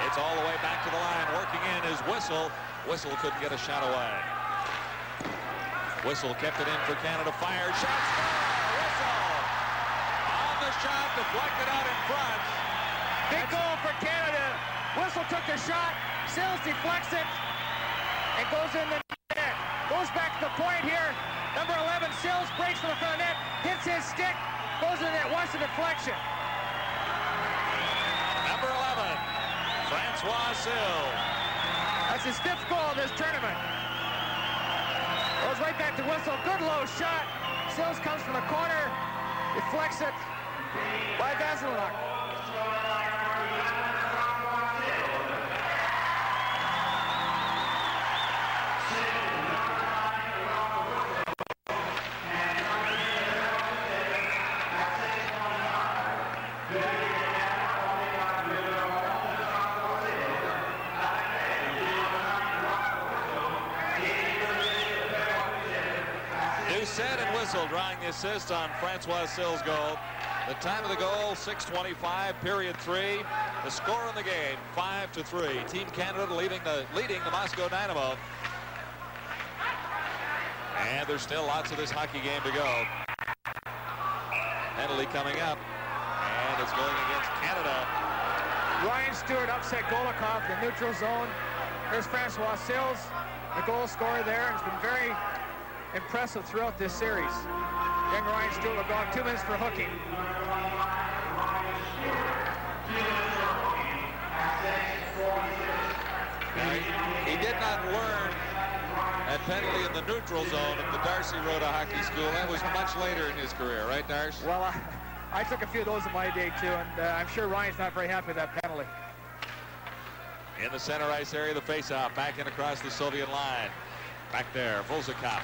It's all the way back to the line. Working in is Whistle. Whistle couldn't get a shot away. Whistle kept it in for Canada. Fired. Shots fired. Whistle on the shot, deflected out in front. Big goal for Canada. Whistle took the shot. Sills deflects it and goes in the net. Goes back to the point here. Number 11, Sills breaks from the front of the net, hits his stick, goes in the net, watch the deflection. Number 11, Francois Sills. That's his 5th goal of this tournament. Goes right back to Whistle. Good low shot. Sills comes from the corner, deflects it by V.Mышkin. D.Simpson and Whistle drawing the assist on Francois Sills' goal. The time of the goal, 6:25, period 3. The score in the game, 5-3. Team Canada leading the Moscow Dynamo. And there's still lots of this hockey game to go. Penalty coming up, and it's going against Canada. Ryan Stewart upset Golikov in the neutral zone. There's Francois Sills, the goal scorer there, and it's been very impressive throughout this series. Young Ryan Stewart will go on 2 minutes for hooking. He did not learn that penalty in the neutral zone at the Darcy Rhoda Hockey School. That was much later in his career, right, Darcy? Well, I took a few of those in my day, too, and I'm sure Ryan's not very happy with that penalty. In the center ice area, the faceoff back in across the Soviet line. Back there, Volzikov.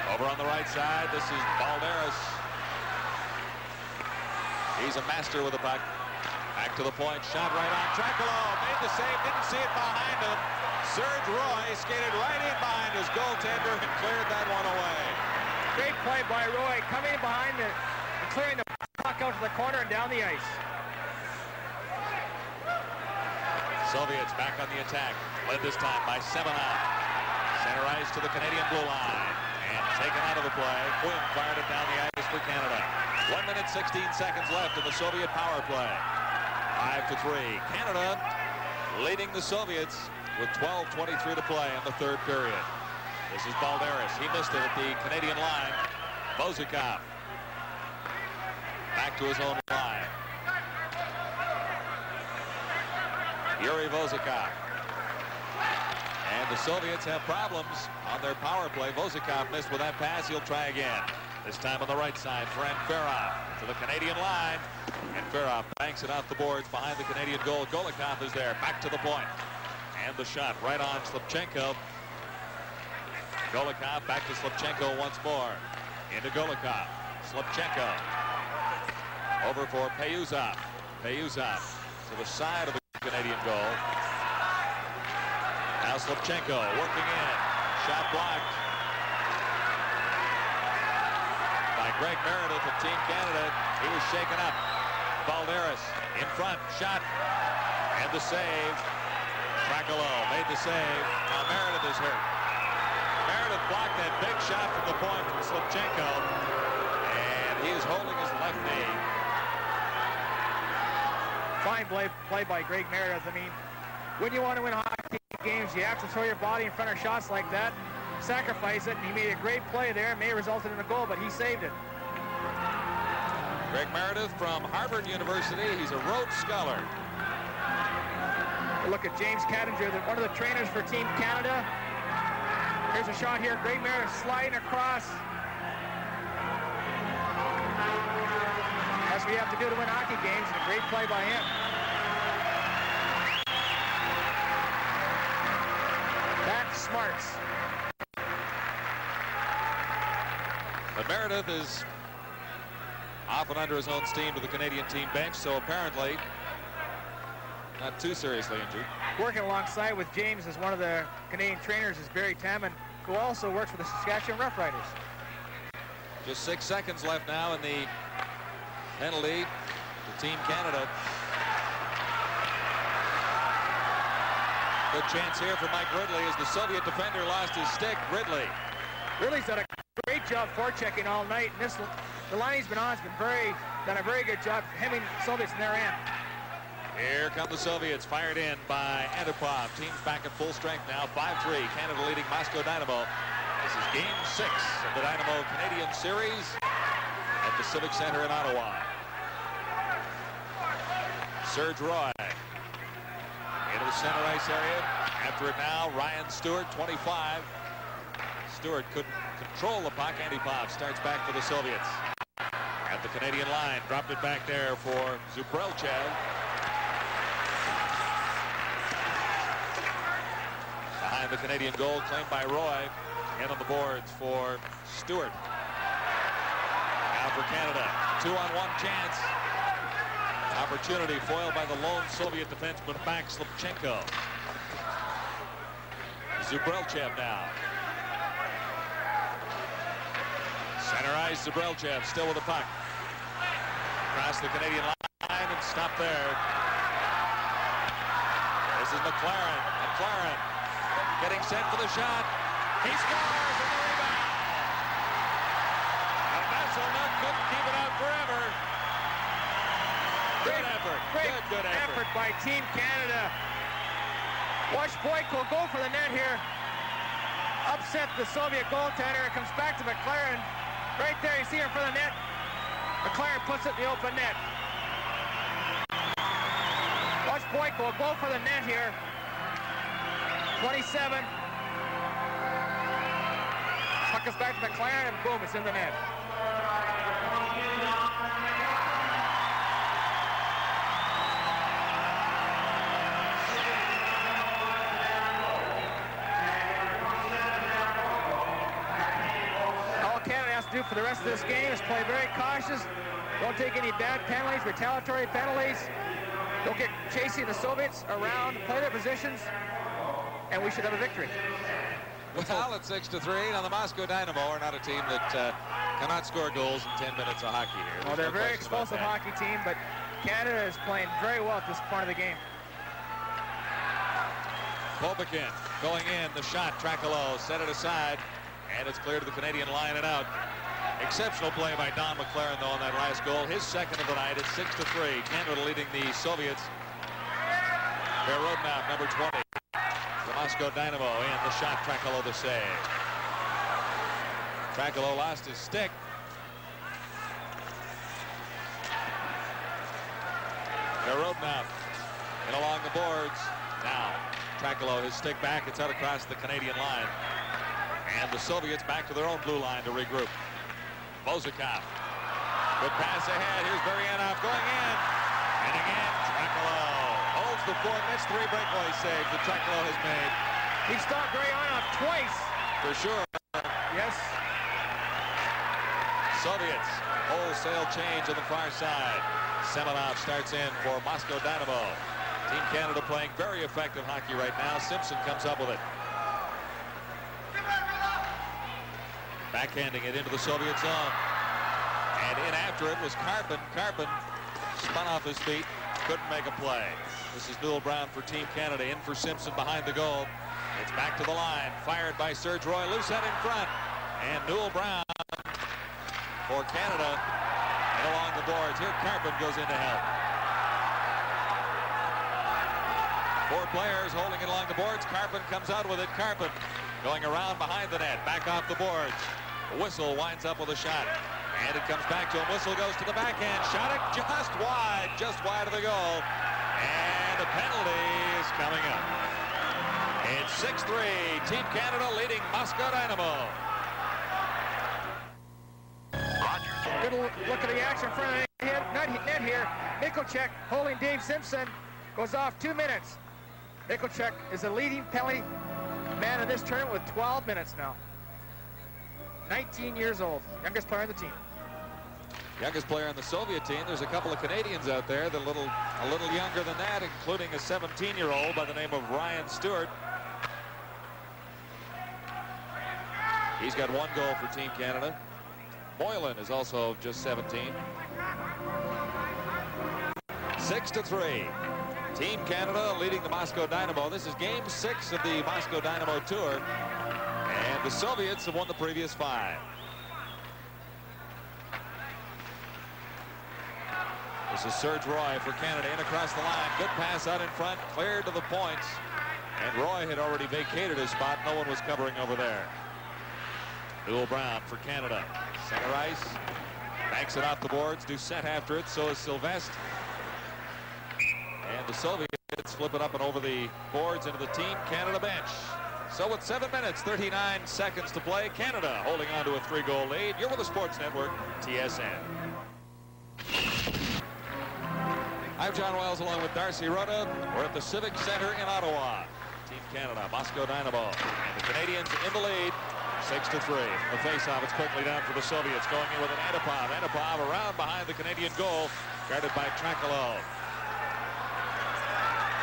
Over on the right side, this is Balderis. He's a master with the puck. Back to the point, shot right on. Trakalo made the save, didn't see it behind him. Serge Roy skated right in behind his goaltender and cleared that one away. Great play by Roy, coming in behind it and clearing the puck out to the corner and down the ice. Soviets back on the attack, led this time by Semenov. Center ice to the Canadian blue line. And taken out of the play. Quinn fired it down the ice for Canada. 1 minute, 16 seconds left in the Soviet power play. 5-3. Canada leading the Soviets with 12:23 to play in the third period. This is Balderis. He missed it at the Canadian line. Volzikov. Back to his own line. Yuri Volzikov. And the Soviets have problems on their power play. Volzikov missed with that pass. He'll try again. This time on the right side for N.Brown to the Canadian line. N.Brown banks it off the boards behind the Canadian goal. Golikov is there. Back to the point. And the shot right on Slipchenko. Golikov back to Slipchenko once more. Into Golikov. Slipchenko. Over for Payuzov. Payuzov to the side of the Canadian goal. Now Slipchenko working in. Shot blocked by Greg Meredith of Team Canada. He was shaken up. Balderis in front. Shot. And the save. Trakalo made the save. Now Meredith is hurt. Meredith blocked that big shot from the point from Slipchenko. And he is holding his left knee. Fine play by Greg Meredith. I mean, when you want to win hockey games, you have to throw your body in front of shots like that, sacrifice it, and he made a great play there. It may have resulted in a goal, but he saved it. Greg Meredith from Harvard University. He's a Rhodes Scholar. Look at James Cattinger, one of the trainers for Team Canada. Here's a shot here. Greg Meredith sliding across. That's what you have to do to win hockey games, and a great play by him. That's smarts. But Meredith is off and under his own steam to the Canadian team bench, so apparently not too seriously injured. Working alongside with James as one of the Canadian trainers is Barry Tamman, who also works for the Saskatchewan Roughriders. Just 6 seconds left now in the penalty to Team Canada. Good chance here for Mike Ridley as the Soviet defender lost his stick. Ridley's done a great job forechecking all night. And this the line he's been on has been done a very good job hemming Soviets in their end. Here come the Soviets, fired in by Antipov. Team's back at full strength now, 5-3. Canada leading Moscow Dynamo. This is game 6 of the Dynamo Canadian Series at the Civic Centre in Ottawa. Serge Roy into the center ice area. After it now, Ryan Stewart, 25. Stewart couldn't control the puck. Antipov starts back for the Soviets. At the Canadian line, dropped it back there for Z.Bilялетдинов. Behind the Canadian goal, claimed by Roy. In on the boards for Stewart. Now for Canada, 2-on-1 chance. Opportunity foiled by the lone Soviet defenseman back Slipchenko. Z.Bilялетдинов now. Center ice, Z.Bilялетдинов still with the puck. Across the Canadian line and stopped there. This is McLaren. McLaren getting set for the shot. He scores with the rebound. And J.Sylvestre couldn't keep it out forever. Good effort. Good effort by Team Canada. Watch Boyko go for the net here. Upset the Soviet goaltender. It comes back to McLaren. Right there, you see her in front of the net. McLaren puts it in the open net. Watch Boyko go for the net here. 27. Puck is back to McLaren, and boom, it's in the net. All Canada has to do for the rest of this game is play very cautious. Don't take any bad penalties, retaliatory penalties. Don't get chasing the Soviets around, play their positions, and we should have a victory. Well, it's 6-3. Now the Moscow Dynamo are not a team that cannot score goals in 10 minutes of hockey here. Well, they're a very explosive hockey team, but Canada is playing very well at this part of the game. P.Rrodin going in, the shot, Tracolo set it aside, and it's clear to the Canadian line and out. Exceptional play by Don McLaren, though, on that last goal. His second of the night. It's 6-3. Canada leading the Soviets. P.Rrodin, number 20. The Moscow Dynamo in the shot. Tracolo the save. Tracolo lost his stick. P.Rrodin out and along the boards. Now Tracolo his stick back. It's out across the Canadian line. And the Soviets back to their own blue line to regroup. Bozakov. Good pass ahead. Here's Varyanov going in. And again, Tracolo holds the fort. That's 3 breakaway saves that Tracolo has made. He stopped Varyanov twice. For sure. Yes. Soviets, wholesale change on the far side. Semenov starts in for Moscow Dynamo. Team Canada playing very effective hockey right now. Simpson comes up with it. Backhanding it into the Soviet zone. And in after it was Karpin. Karpin spun off his feet, couldn't make a play. This is N.Brown for Team Canada, in for Simpson behind the goal. It's back to the line, fired by Serge Roy, loose head in front. And N.Brown for Canada. And along the boards, here Karpin goes in to help. 4 players holding it along the boards. Karpin comes out with it. Karpin going around behind the net, back off the boards. Whistle winds up with a shot, and it comes back to him. Whistle goes to the backhand. Shot it just wide of the goal, and the penalty is coming up. It's 6-3. Team Canada leading Moscow Dynamo. Good look at the action in front of the net here. Nicholchek holding D.Simpson. Goes off 2 minutes. Nicholchek is the leading penalty man in this tournament with 12 minutes now. 19 years old, youngest player on the team. Youngest player on the Soviet team. There's a couple of Canadians out there that a little younger than that, including a 17-year-old by the name of Ryan Stewart. He's got 1 goal for Team Canada. Moylan is also just 17. 6-3. Team Canada leading the Moscow Dynamo. This is game 6 of the Moscow Dynamo tour. And the Soviets have won the previous 5. This is Serge Roy for Canada, in across the line. Good pass out in front, cleared to the points. And Roy had already vacated his spot. No one was covering over there. N.Brown for Canada. Center ice. Banks it off the boards. D.Simpson after it. So is Sylvestre. And the Soviets flip it up and over the boards into the Team Canada bench. So with 7 minutes, 39 seconds to play, Canada holding on to a 3-goal lead. You're with the Sports Network, TSN. I'm John Wells along with Darcy Rhoda. We're at the Civic Centre in Ottawa. Team Canada, Moscow Dynamo. And the Canadians in the lead, 6-3. The face-off, it's quickly down for the Soviets, going in with an Antipov. Antipov around behind the Canadian goal, guarded by Tranquillo.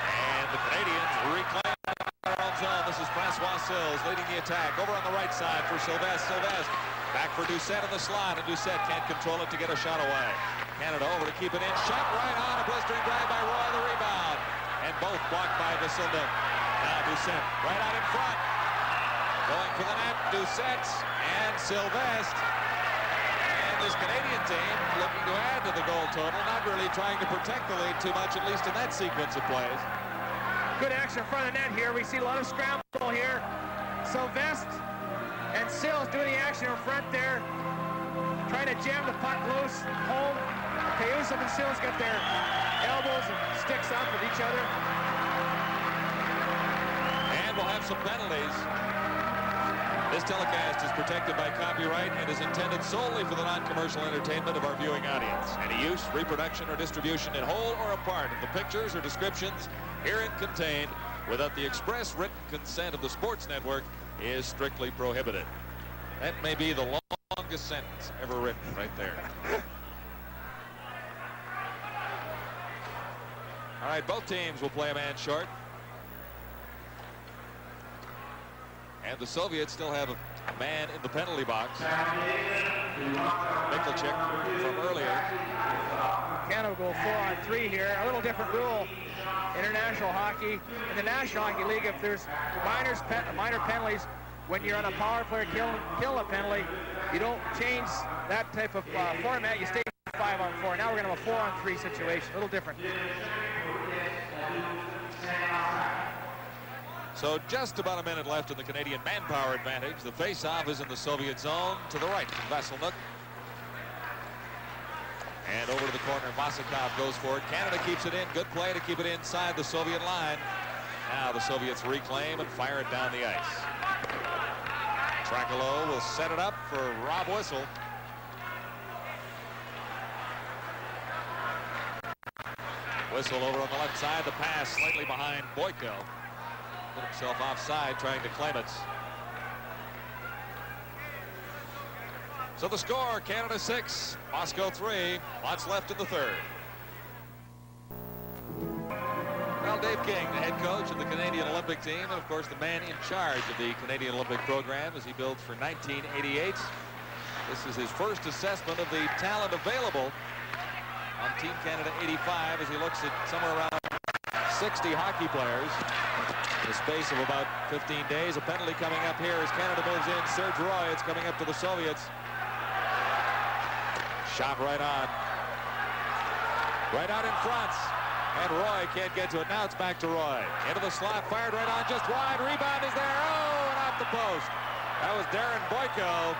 And the Canadians reclaim their own zone. This is Francois Sills leading the attack. Over on the right side for Sylvestre. Sylvestre back for D.Simpson in the slot, and D.Simpson can't control it to get a shot away. Canada over to keep it in. Shot right on. A blistering drive by Roy. The rebound. And both blocked by Vasilda. Now D.Simpson right out in front. Going for the net. D.Simpson and Sylvestre. And this Canadian team looking to add to the goal total. Not really trying to protect the lead too much, at least in that sequence of plays. Good action in front of the net here. We see a lot of scramble here. Sylvestre and Sills doing the action in front there. Trying to jam the puck loose home. Kayusov and Sills get their elbows and sticks up with each other. And we'll have some penalties. This telecast is protected by copyright and is intended solely for the non-commercial entertainment of our viewing audience. Any use, reproduction, or distribution in whole or a part of the pictures or descriptions herein contained without the express written consent of the Sports Network is strictly prohibited. That may be the longest sentence ever written right there. All right, both teams will play a man short. And the Soviets still have a man in the penalty box. Mikkelchik from earlier. Canada will go 4-on-3 here. A little different rule. International hockey. In the National Hockey League, if there's minor penalties, when you're on a power play kill a penalty, you don't change that type of format. You stay 5-on-4. Now we're going to have a 4-on-3 situation. A little different. So just about a minute left in the Canadian manpower advantage. The face-off is in the Soviet zone to the right from Vasilnuk. And over to the corner, Vasikov goes for it. Canada keeps it in. Good play to keep it inside the Soviet line. Now the Soviets reclaim and fire it down the ice. Tranquillo will set it up for Rob Whistle. Whistle over on the left side. The pass slightly behind Boyko. Put himself offside trying to claim it. So the score, Canada 6, Moscow 3. Lots left in the third. Well, Dave King, the head coach of the Canadian Olympic team, and of course the man in charge of the Canadian Olympic program as he builds for 1988. This is his first assessment of the talent available on Team Canada 85 as he looks at somewhere around 60 hockey players in the space of about 15 days. A penalty coming up here as Canada moves in. Serge Roy, it's coming up to the Soviets. Shot right on. Right out in front. And Roy can't get to it. Now it's back to Roy. Into the slot, fired right on, just wide. Rebound is there. Oh, and off the post. That was Darren Boyko.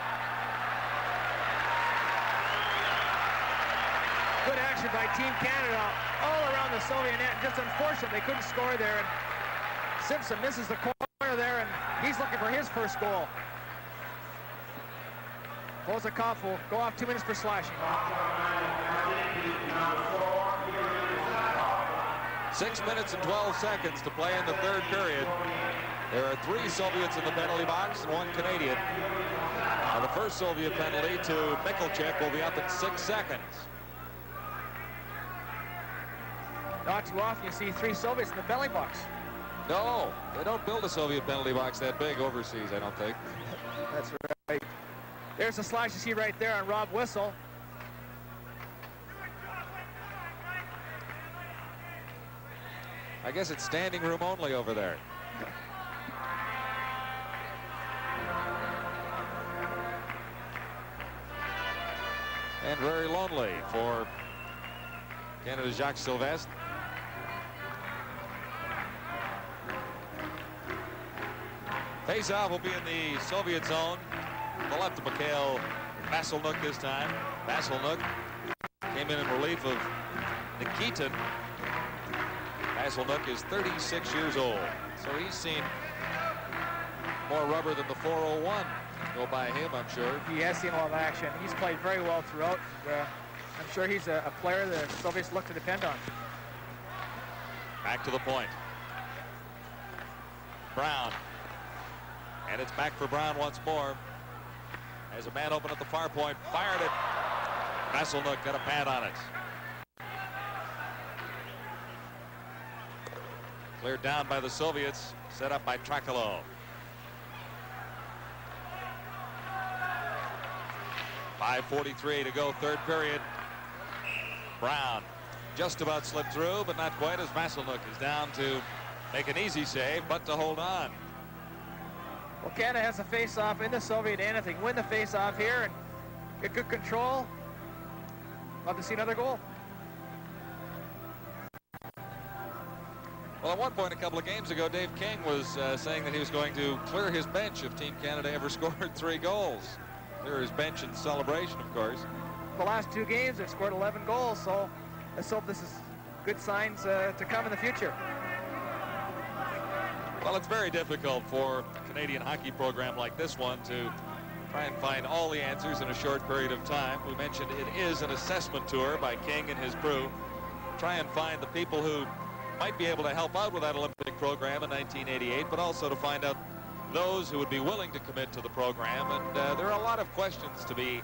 Good action by Team Canada all around the Soviet net. Just unfortunate they couldn't score there. And Simpson misses the corner there, and he's looking for his first goal. Kozakov will go off 2 minutes for slashing. 6 minutes and 12 seconds to play in the third period. There are 3 Soviets in the penalty box and 1 Canadian. Now the first Soviet penalty to Mikkelchik will be up in 6 seconds. Not too often you see 3 Soviets in the penalty box. No, they don't build a Soviet penalty box that big overseas, I don't think. That's right. There's a slash you see right there on Rob Whistle. I guess it's standing room only over there. And very lonely for Canada's J.Sylvestre. Face-off will be in the Soviet zone. On the left of Mikhail Vasilnuk this time. Vasilnuk came in relief of Nikitin. Vasilnuk is 36 years old, so he's seen more rubber than the 401 go by him, I'm sure. He has seen a lot of action. He's played very well throughout. I'm sure he's a player that the Soviets look to depend on. Back to the point. Brown. And it's back for Brown once more. As a man open at the far point, fired it. Vasilnuk got a pad on it. Cleared down by the Soviets, set up by Trakalo. 5:43 to go, third period. Brown just about slipped through, but not quite, as Vasilnuk is down to make an easy save, but to hold on. Well, Canada has a face-off in the Soviet end. If they can win the face-off here and get good control, love to see another goal. Well, at one point a couple of games ago, Dave King was saying that he was going to clear his bench if Team Canada ever scored 3 goals. Clear his bench in celebration, of course. The last 2 games, they've scored 11 goals, so let's hope this is good signs to come in the future. Well, it's very difficult for a Canadian hockey program like this one to try and find all the answers in a short period of time. We mentioned it is an assessment tour by King and his crew. Try and find the people who might be able to help out with that Olympic program in 1988, but also to find out those who would be willing to commit to the program. And there are a lot of questions to be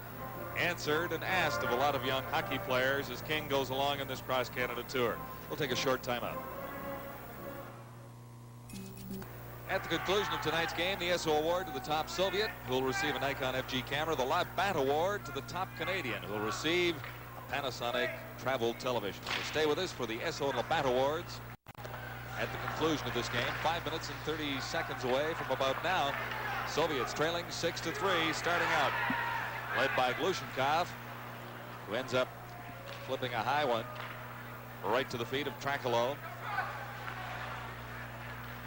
answered and asked of a lot of young hockey players as King goes along in this cross-Canada tour. We'll take a short timeout. At the conclusion of tonight's game, the ESO award to the top Soviet, who will receive a Nikon FG camera. The Live Bat award to the top Canadian, who will receive a Panasonic travel television. So stay with us for the ESO and Labatt awards at the conclusion of this game. 5 minutes and 30 seconds away from about now. Soviets trailing 6-3, starting out. Led by Glushenkov, who ends up flipping a high one right to the feet of Trakalo.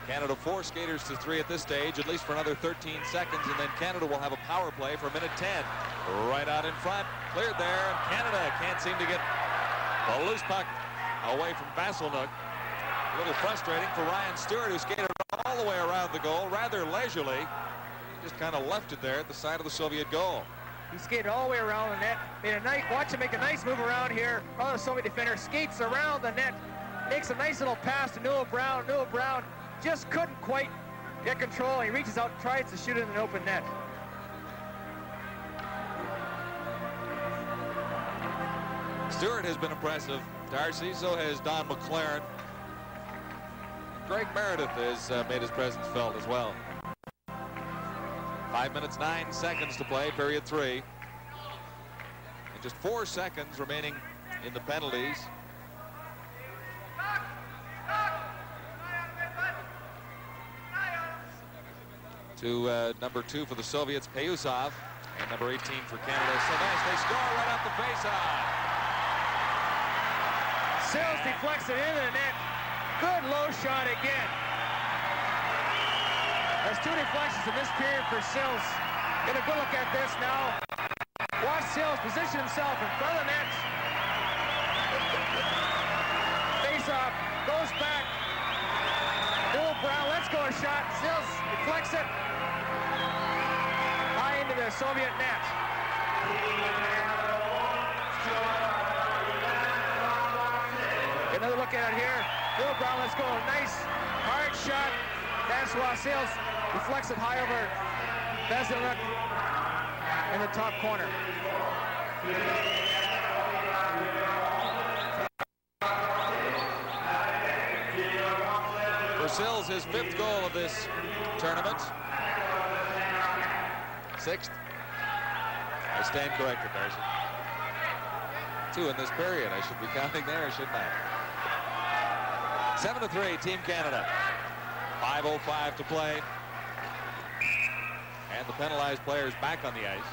Canada 4 skaters to 3 at this stage, at least for another 13 seconds, and then Canada will have a power play for a minute 10. Right out in front, cleared there, and Canada can't seem to get the loose puck away from Vasilnuk. A little frustrating for Ryan Stewart, who skated all the way around the goal, rather leisurely. He just kind of left it there at the side of the Soviet goal. He skated all the way around the net, watch him make a nice move around here. Oh, the Soviet defender skates around the net, makes a nice little pass to N.Brown. N.Brown just couldn't quite get control. He reaches out and tries to shoot it in an open net. Stewart has been impressive, Darcy. So has Don McLaren. Greg Meredith has made his presence felt as well. 5 minutes, 9 seconds to play, period 3. And just 4 seconds remaining in the penalties. To number 2 for the Soviets, Payusov, and number 18 for Canada, Sylvestre. They score right off the faceoff. Sills deflects it into the net. Good low shot again. There's 2 deflections in this period for Sills. Get a good look at this now. Watch Sills position himself in front of the net. Face-off, goes back. N.Brown, let's go a shot. Sills deflects it. High into the Soviet net. Another look at it here. N.Brown, let's go. Nice hard shot. Francois Sills deflects it high over Vasilnuk in the top corner. For Sills, his 5th goal of this tournament. 6th. I stand corrected, Darcy. 2 in this period. I should be counting there, shouldn't I? 7-3, Team Canada. 5:05 to play. And the penalized players back on the ice.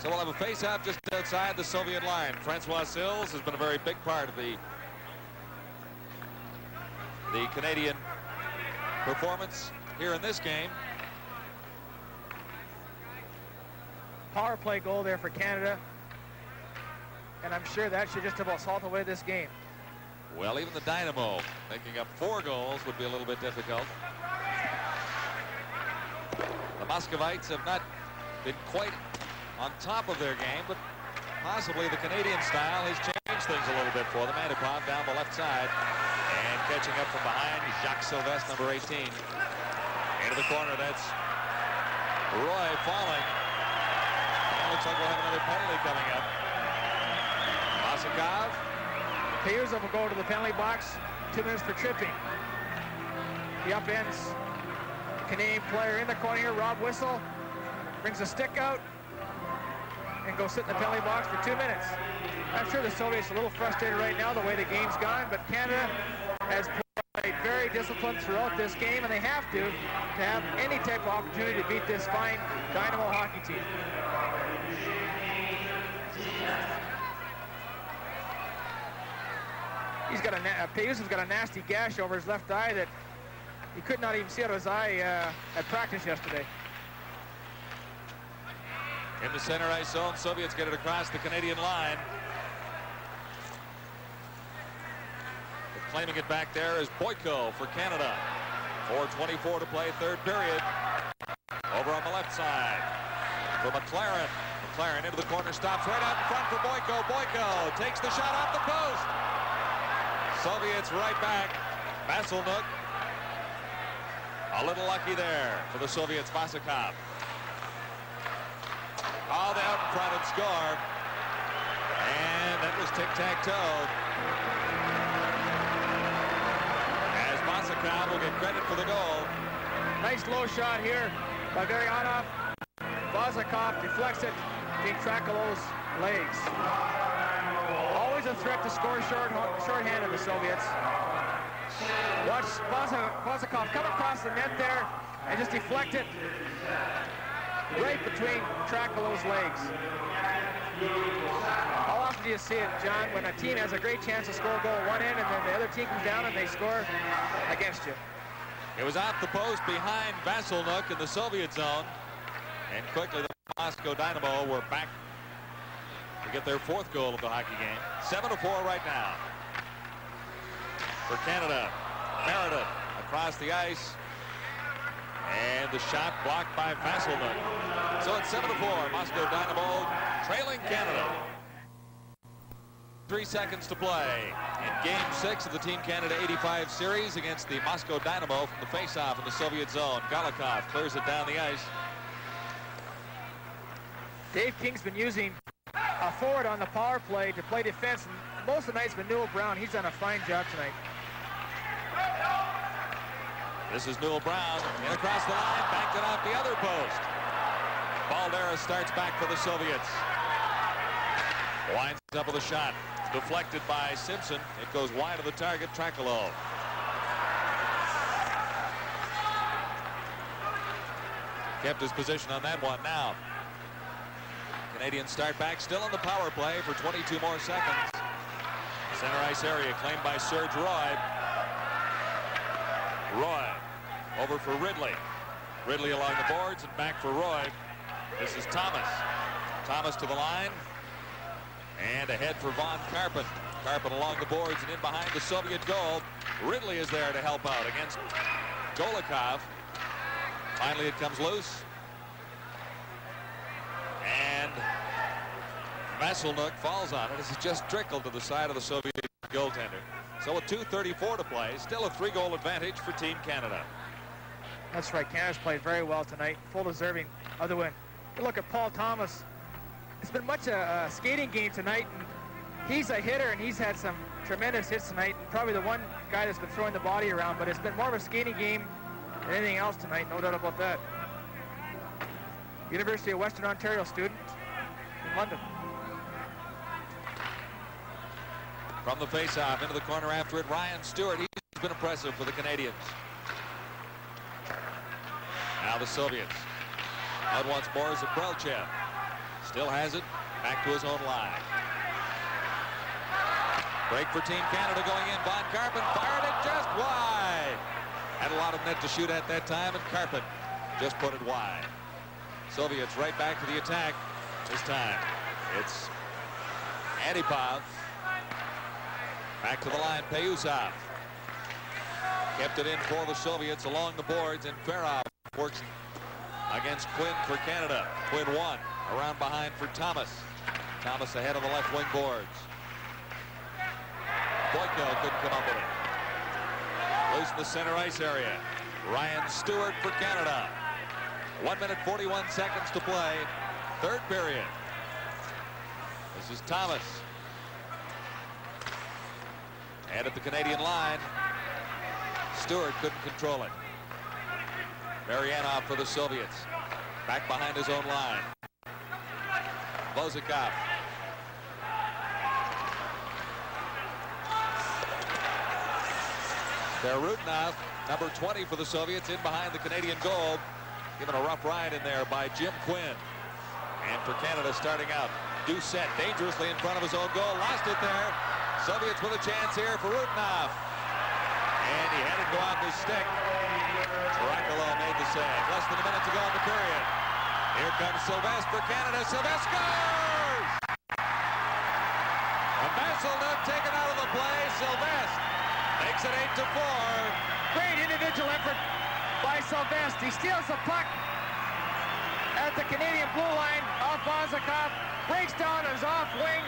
So we'll have a face-off just outside the Soviet line. Francois Sills has been a very big part of the Canadian performance here in this game. Power play goal there for Canada, and I'm sure that should just about salt away this game. Well, even the Dynamo making up 4 goals would be a little bit difficult. The Muscovites have not been quite on top of their game, but possibly the Canadian style has changed things a little bit for them. Antipov down the left side, and catching up from behind, J.Sylvestre, number 18. Into the corner, that's Roy falling. And looks like we'll have another penalty coming up. Masakov. Payuzov will go to the penalty box. 2 minutes for tripping. He upends the Canadian player in the corner here. Rob Whistle brings a stick out and goes sit in the penalty box for 2 minutes. I'm sure the Soviets are a little frustrated right now the way the game's gone, but Canada has played very disciplined throughout this game, and they have to have any type of opportunity to beat this fine Dynamo hockey team. He's got Payuzov's got a nasty gash over his left eye that he could not even see out of his eye at practice yesterday. In the center ice zone, Soviets get it across the Canadian line. But claiming it back there is Boyko for Canada. 4:24 to play, third period. Over on the left side for McLaren. McLaren into the corner, stops right out in front for Boyko. Boyko takes the shot off the post. Soviets right back. Vasilnuk a little lucky there for the Soviets. Vasakov. All out in front and score. And that was tic-tac-toe. As Vasakov will get credit for the goal. Nice low shot here by Varyanov. Vasakov deflects it between Trakelov's legs. Always a threat to score shorthanded, the Soviets. Watch Vasakov come across the net there and just deflect it right between Trakelov's legs. How often do you see it, John, when a team has a great chance to score a goal at one end and then the other team comes down and they score against you? It was off the post behind Vasilnuk in the Soviet zone. And quickly the Moscow Dynamo were back to get their 4th goal of the hockey game. 7-4 right now. For Canada, Meredith across the ice. And the shot blocked by Vasilnuk. So it's 7-4. Moscow Dynamo trailing Canada. 3 seconds to play in Game 6 of the Team Canada 85 series against the Moscow Dynamo from the face-off in the Soviet zone. Golikov clears it down the ice. Dave King's been using a forward on the power play to play defense, and most of the night's been Newell Brown. He's done a fine job tonight. This is Newell Brown in across the line, backed it off the other post. Balderas starts back for the Soviets. Winds up with a shot. Deflected by Simpson. It goes wide of the target, Trakelov. Kept his position on that one now. Canadians start back still on the power play for 22 more seconds. Center ice area claimed by Serge Roy. Roy over for Ridley. Ridley along the boards and back for Roy. This is Thomas. Thomas to the line. And ahead for Von Karpen. Karpen along the boards and in behind the Soviet goal. Ridley is there to help out against Golikov. Finally it comes loose. And Vasilnuk falls on it as it just trickled to the side of the Soviet goaltender. So with 2:34 to play, still a 3-goal advantage for Team Canada. That's right. Canada's played very well tonight. Full deserving of the win. Look at Paul Thomas. It's been much a skating game tonight. And he's a hitter, and he's had some tremendous hits tonight. And probably the one guy that's been throwing the body around, but it's been more of a skating game than anything else tonight. No doubt about that. University of Western Ontario student in London. From the face-off into the corner after it, Ryan Stewart. He's been impressive for the Canadians. Now the Soviets. Out once more is Zabrelchev. Still has it. Back to his own line. Break for Team Canada going in. Von Karpen fired it just wide. Had a lot of net to shoot at that time, and Karpen just put it wide. Soviets right back to the attack. This time it's Antipov. Back to the line, Payusov. Kept it in for the Soviets along the boards, and Ferrov works against Quinn for Canada. Quinn won. Around behind for Thomas. Thomas ahead of the left wing boards. Boyko couldn't come up with it. Loose in the center ice area. Ryan Stewart for Canada. 1 minute 41 seconds to play. Third period. This is Thomas. And at the Canadian line, Stewart couldn't control it. Maryanov for the Soviets. Back behind his own line. Vozikov. Perudnov, number 20 for the Soviets, in behind the Canadian goal. Given a rough ride in there by Jim Quinn. And for Canada starting out, D.Douset dangerously in front of his own goal. Lost it there. Soviets with a chance here for Perudnov. And he had it go off his stick. Rakalo made the save. Less than a minute to go in the period. Here comes Sylvestre for Canada. Sylvestre scores! Vasilnuk taken out of the play. Sylvestre makes it 8-4. Great individual effort by Sylvestre. He steals the puck at the Canadian blue line off Vozikov. Breaks down his off wing.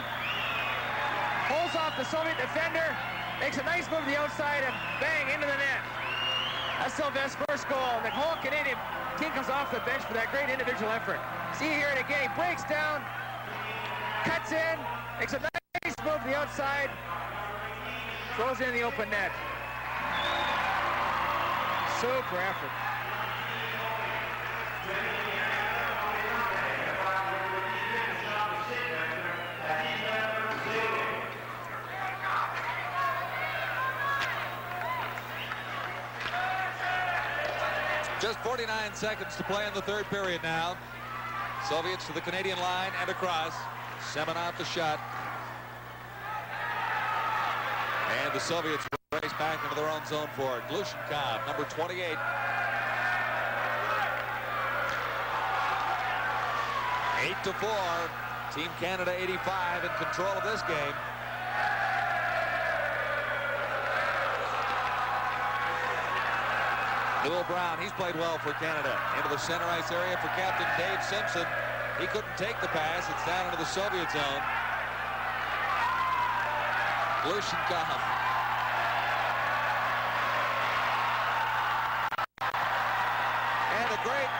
Pulls off the Soviet defender. Makes a nice move to the outside and bang into the net. That's Sylvestre's first goal. The whole Canadian team comes off the bench for that great individual effort. See here it again. He breaks down, cuts in, makes a nice move to the outside, throws in the open net. Super effort. Just 49 seconds to play in the third period now. Soviets to the Canadian line and across. Semenov the shot. And the Soviets race back into their own zone for it. Glushenkov, number 28. 8-4. Team Canada 85 in control of this game. N.Brown, he's played well for Canada. Into the center ice area for captain D.Simpson. He couldn't take the pass. It's down into the Soviet zone. Glushenkov. And a great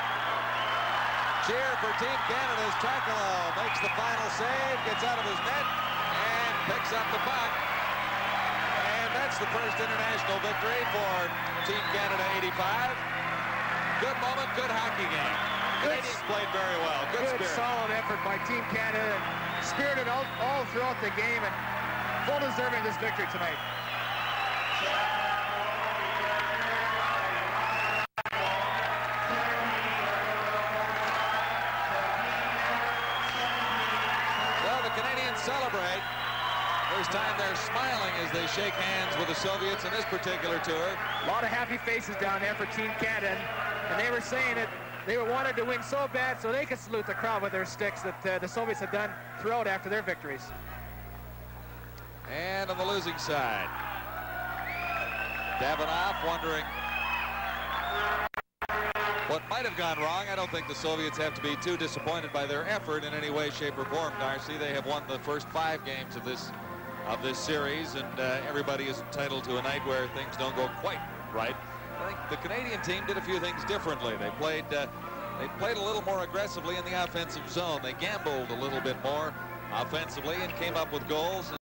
cheer for Team Canada as Trakalo makes the final save, gets out of his net, and picks up the puck. And that's the first international victory for Team Canada 85. Good moment, good hockey game. Canadians played very well. Good spirit. Solid effort by Team Canada. Spirited all throughout the game and full deserving of this victory tonight. Well, the Canadians celebrate. First time they're smiling as they shake hands with the Soviets in this particular tour. A lot of happy faces down there for Team Canada, and they were saying that they wanted to win so bad so they could salute the crowd with their sticks that the Soviets had done throughout after their victories. And on the losing side, Davinov wondering what might have gone wrong. I don't think the Soviets have to be too disappointed by their effort in any way, shape, or form, Darcy. They have won the first 5 games of this series, and everybody is entitled to a night where things don't go quite right. I think the Canadian team did a few things differently. They played a little more aggressively in the offensive zone. They gambled a little bit more offensively and came up with goals.